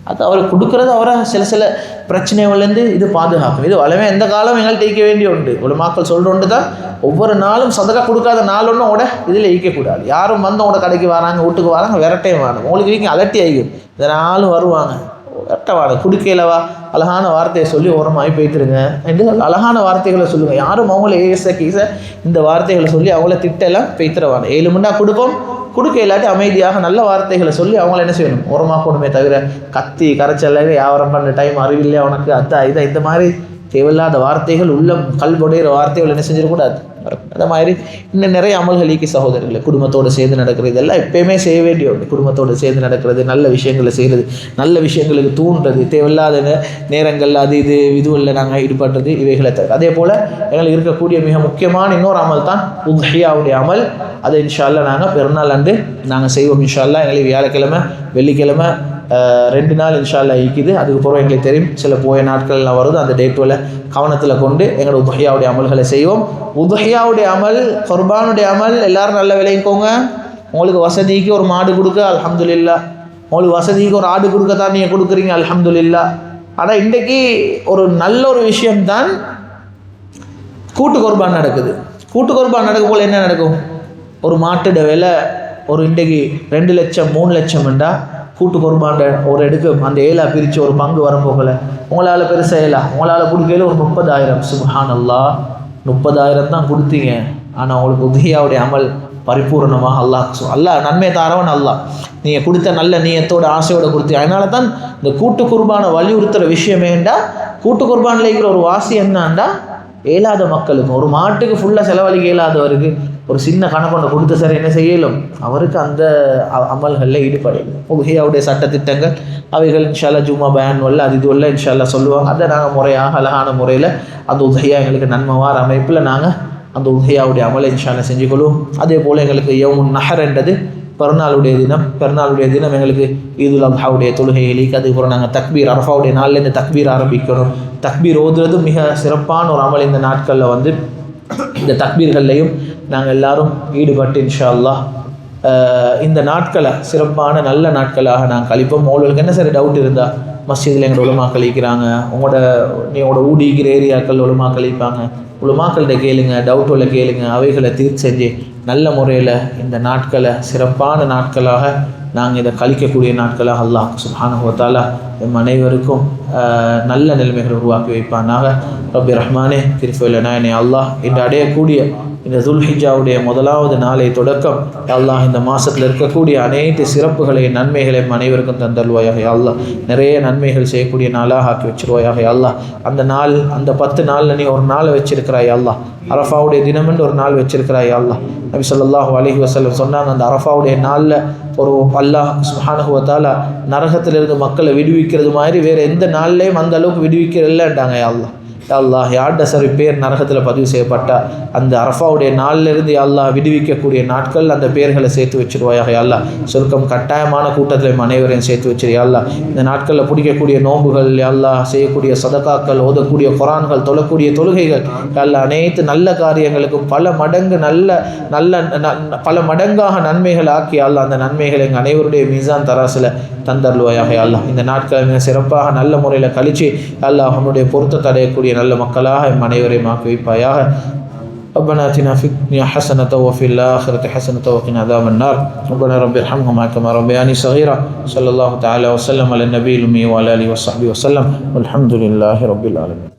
அது அவருக்கு கொடுக்குறது அவரை சில பிரச்சனைகள்லேருந்து இது பாதுகாக்கும். இது வளமே எந்த காலம் எங்கள்கிட்ட ஈக்க வேண்டிய உண்டு. உலமாக்கள் சொல்கிற ஒன்று தான், ஒவ்வொரு நாளும் சதக்கா கொடுக்காத நாள் ஒன்றும் உட இதில் ஈக்கக்கூடாது. யாரும் வந்து உங்களோட கடைக்கு வராங்க, வீட்டுக்கு வராங்க, விரட்டே வாங்க, உங்களுக்கு வீங்க அலட்டி ஆகிக்கும். இதனாலும் வருவாங்க, விரட்ட வாங்க, குடிக்கலவா அழகான வார்த்தையை சொல்லி ஓரமாகி போய்த்துருங்க என்று அழகான வார்த்தைகளை சொல்லுங்கள். யாரும் அவங்கள கீச இந்த வார்த்தைகளை சொல்லி அவங்கள திட்டெல்லாம் பெய்த்துறவாங்க. 7 மண்டா கொடுப்போம், கொடுக்க இல்லாட்டி அமைதியாக நல்ல வார்த்தைகளை சொல்லி அவங்கள என்ன செய்யணும்? ஓரமாக்கணுமே தவிர கத்தி கரைச்சல வியாபாரம் பண்ண டைம் அறிவில்லையா உனக்கு அத்தா இதை இந்த மாதிரி தேவையில்லாத வார்த்தைகள், உள்ளம் கல்புடையிற வார்த்தைகள் என்ன செஞ்சிடக்கூடாது. அந்த மாதிரி இன்னும் நிறைய அமல்கள் ஈக்கி சகோதரர்களை குடும்பத்தோடு சேர்ந்து நடக்கிறது இதெல்லாம் எப்பயுமே செய்ய வேண்டிய ஒன்று. குடும்பத்தோடு சேர்ந்து நடக்கிறது, நல்ல விஷயங்களை செய்கிறது, நல்ல விஷயங்களுக்கு தூண்டுறது, தேவையில்லாத நேரங்கள் அது இதுவில் நாங்கள் ஈடுபடுறது, இவைகளை தவிர. அதே போல் எங்களுக்கு இருக்கக்கூடிய மிக முக்கியமான இன்னொரு அமல் தான் உத்ஹியாவுடைய அமல். அதை இன்ஷா அல்லாஹ் நாங்கள் பெருநாள் அன்று நாங்கள் செய்வோம். இன்ஷா அல்லாஹ் எங்களுக்கு வியாழக்கிழமை வெள்ளிக்கிழமை 2 நாள் இன்ஷா அல்லாஹ் ஈக்குது. அதுக்கப்புறம் எங்களுக்கு தெரியும் சில போய நாட்கள்லாம் வருது. அந்த டேட்டுவில் கவனத்தில் கொண்டு எங்களோட உத்ஹியாவுடைய அமல்களை செய்வோம். உத்ஹியாவுடைய அமல், குர்பானுடைய அமல் எல்லாரும் நல்ல விளைவிக்கோங்க. உங்களுக்கு வசதிக்கு ஒரு மாடு கொடுக்க அல்ஹம்துலில்லாஹ், உங்களுக்கு வசதிக்கு ஒரு ஆடு கொடுக்க தான் நீங்கள் கொடுக்குறீங்க அல்ஹம்துலில்லாஹ். ஆனால் இன்றைக்கி ஒரு நல்ல ஒரு விஷயம்தான் கூட்டு குர்பான் நடக்குது. கூட்டு குர்பான் நடக்கும் போல் என்ன நடக்கும்? ஒரு மாட்டோட விலை ஒரு இன்றைக்கு 2 லட்சம் 3 லட்சம் வேண்டா, கூட்டு குர்பான்ட ஒரு எடுக்க அந்த ஏலா பிரித்து ஒரு பங்கு வரப்போகலை. உங்களால் பெருசாக ஏலா உங்களால் கொடுக்கையில் ஒரு 30,000. சுப்ஹானல்லாஹ், 30,000 தான் கொடுத்தீங்க. ஆனால் உங்களுக்கு உத்ஹியாவுடைய அமல் பரிபூர்ணமாக அல்லாஹ் நன்மை தாரவன் அல்லாஹ். நீங்கள் கொடுத்த நல்ல நீயத்தோட ஆசையோட கொடுத்து, அதனால தான் இந்த கூட்டு குர்பானை வலியுறுத்துகிற விஷயமேண்டா, கூட்டு குர்பானில் இருக்கிற ஒரு வாசி என்னண்டா, இயலாத மக்களுக்கு, ஒரு மாட்டுக்கு ஃபுல்லாக செலவழிக்க இயலாதவருக்கு ஒரு சின்ன கணக்கொண்டை கொடுத்து சார் என்ன செய்யலும், அவருக்கு அந்த அமல்களில் ஈடுபடையும். உஹியாவுடைய சட்டத்திட்டங்கள் அவைகள் இன்ஷால்லா ஜும்மா பயான் வல்ல அது இதுவல்ல இன்ஷால்லா சொல்லுவாங்க. அதை நாங்கள் முறையாக அழகான முறையில் அந்த உஹியா எங்களுக்கு நன்மவார அமைப்பில் நாங்கள் அந்த உஹியாவுடைய அமலை இன்ஷால்லா செஞ்சுக்கொள்வோம். அதே போல் எங்களுக்கு யௌமுன் நஹர் என்றது பெருநாளுடைய தினம் எங்களுக்கு ஈதுல் அல்ஹாவுடைய தொழுகைகளுக்கு, அதுக்கப்புறம் நாங்கள் தக்பீர் அரஃபாவுடைய நாள்லேருந்து தக்பீர் ஆரம்பிக்கணும். தக்பீர் ஓதுறது மிக சிறப்பான ஒரு அமல். இந்த நாட்களில் வந்து இந்த தக்பீர்கள்லையும் நாங்கள் எல்லாரும் ஈடுபட்டு இன்ஷா அல்லாஹ் இந்த நாட்களை சிறப்பான நல்ல நாட்களாக நாங்கள் கழிப்போம். உங்களுக்கு என்ன சரி டவுட் இருந்தால் மஸ்ஜிதில் எங்களோட உலமாக்கள் கழிக்கிறாங்க, உங்களோட ஊடிக்கிற ஏரியாக்கள் உலமாக்கள் கழிப்பாங்க, உலமாக்கள்கிட்ட கேளுங்க, டவுட்டுள்ள கேளுங்க, அவைகளை தீர்த்து செஞ்சு நல்ல முறையில் இந்த நாட்களை சிறப்பான நாட்களாக நாங்கள் இதை கழிக்கக்கூடிய நாட்களாக அல்லாஹ் சுப்ஹானஹு வ தஆலா எம் அனைவருக்கும் நல்ல நிலைமைகளை உருவாக்கி வைப்பானாக. ரப்பி ரஹ்மானே கிருபையுள்ள நாயனே அல்லாஹ், இன்று அடையக்கூடிய இந்த துல்ஹிஜ்ஜாவுடைய முதலாவது நாளை தொடக்கம் அல்லாஹ் இந்த மாதத்தில் இருக்கக்கூடிய அனைத்து சிறப்புகளை நன்மைகளையும் அனைவருக்கும் தந்தல்வாயாக அல்லாஹ். நிறைய நன்மைகள் செய்யக்கூடிய நாளாக ஆக்கி வச்சிருவாயாக அல்லாஹ். அந்த நாள், அந்த 10 நாளில் நீ ஒரு நாள் வச்சிருக்கிறாய் அல்லாஹ். அரஃபாவுடைய தினமென்று ஒரு நாள் வச்சிருக்கிறாய் அல்லாஹ். நபி ஸல்லல்லாஹு அலைஹி வஸல்லம் சொன்னாங்க, அந்த அரஃபாவுடைய நாளில் ஒரு அல்லாஹ் சுப்ஹானஹு வ தஆலா நரகத்திலிருந்து மக்களை விடுவிக்கிறது மாதிரி வேறு எந்த நாள்லேயும் அந்த அளவுக்கு விடுவிக்கிறதில்லன்றாங்க அல்லாஹ். அல்லாஹ் யார்ட சரி பேர் நரகத்தில் பதிவு செய்யப்பட்ட அந்த அரஃபாவுடைய நாளிலிருந்து அல்லாஹ் விடுவிக்கக்கூடிய நாட்கள் அந்த பேர்களை சேர்த்து வச்சிருவாயாக அல்லாஹ். சொர்க்கம் கட்டாயமான கூட்டத்தில் அனைவரையும் சேர்த்து வச்சிரு அல்லாஹ். இந்த நாட்களில் பிடிக்கக்கூடிய நோன்புகள் அல்லாஹ், செய்யக்கூடிய சதகாக்கள், ஓதக்கூடிய குரான்கள், தொழக்கூடிய தொழுகைகள் அல்லாஹ், அனைத்து நல்ல காரியங்களுக்கும் பல மடங்கு பல மடங்காக நன்மைகள் ஆக்கி அல்லாஹ் அந்த நன்மைகளை எங்கள் அனைவருடைய மீசான் தராசில் தந்தருள்வாயாக அல்லாஹ். இந்த நாட்களை மிக சிறப்பாக நல்ல முறையில் கழித்து அல்லாஹ் அவனுடைய பொருத்தத்தை அடையக்கூடிய நல்ல மக்களாக எம் அனைவரையும் ஆக்கி வைப்பாயாக. ربنا آتنا في الدنيا حسنة وفي الآخرة حسنة وقنا عذاب النار. ربنا رب ارحمهما كما ربياني صغيرا. صلى الله تعالى وسلم على النبي الأمي وعلى آله وصحبه وسلم والحمد لله رب العالمين.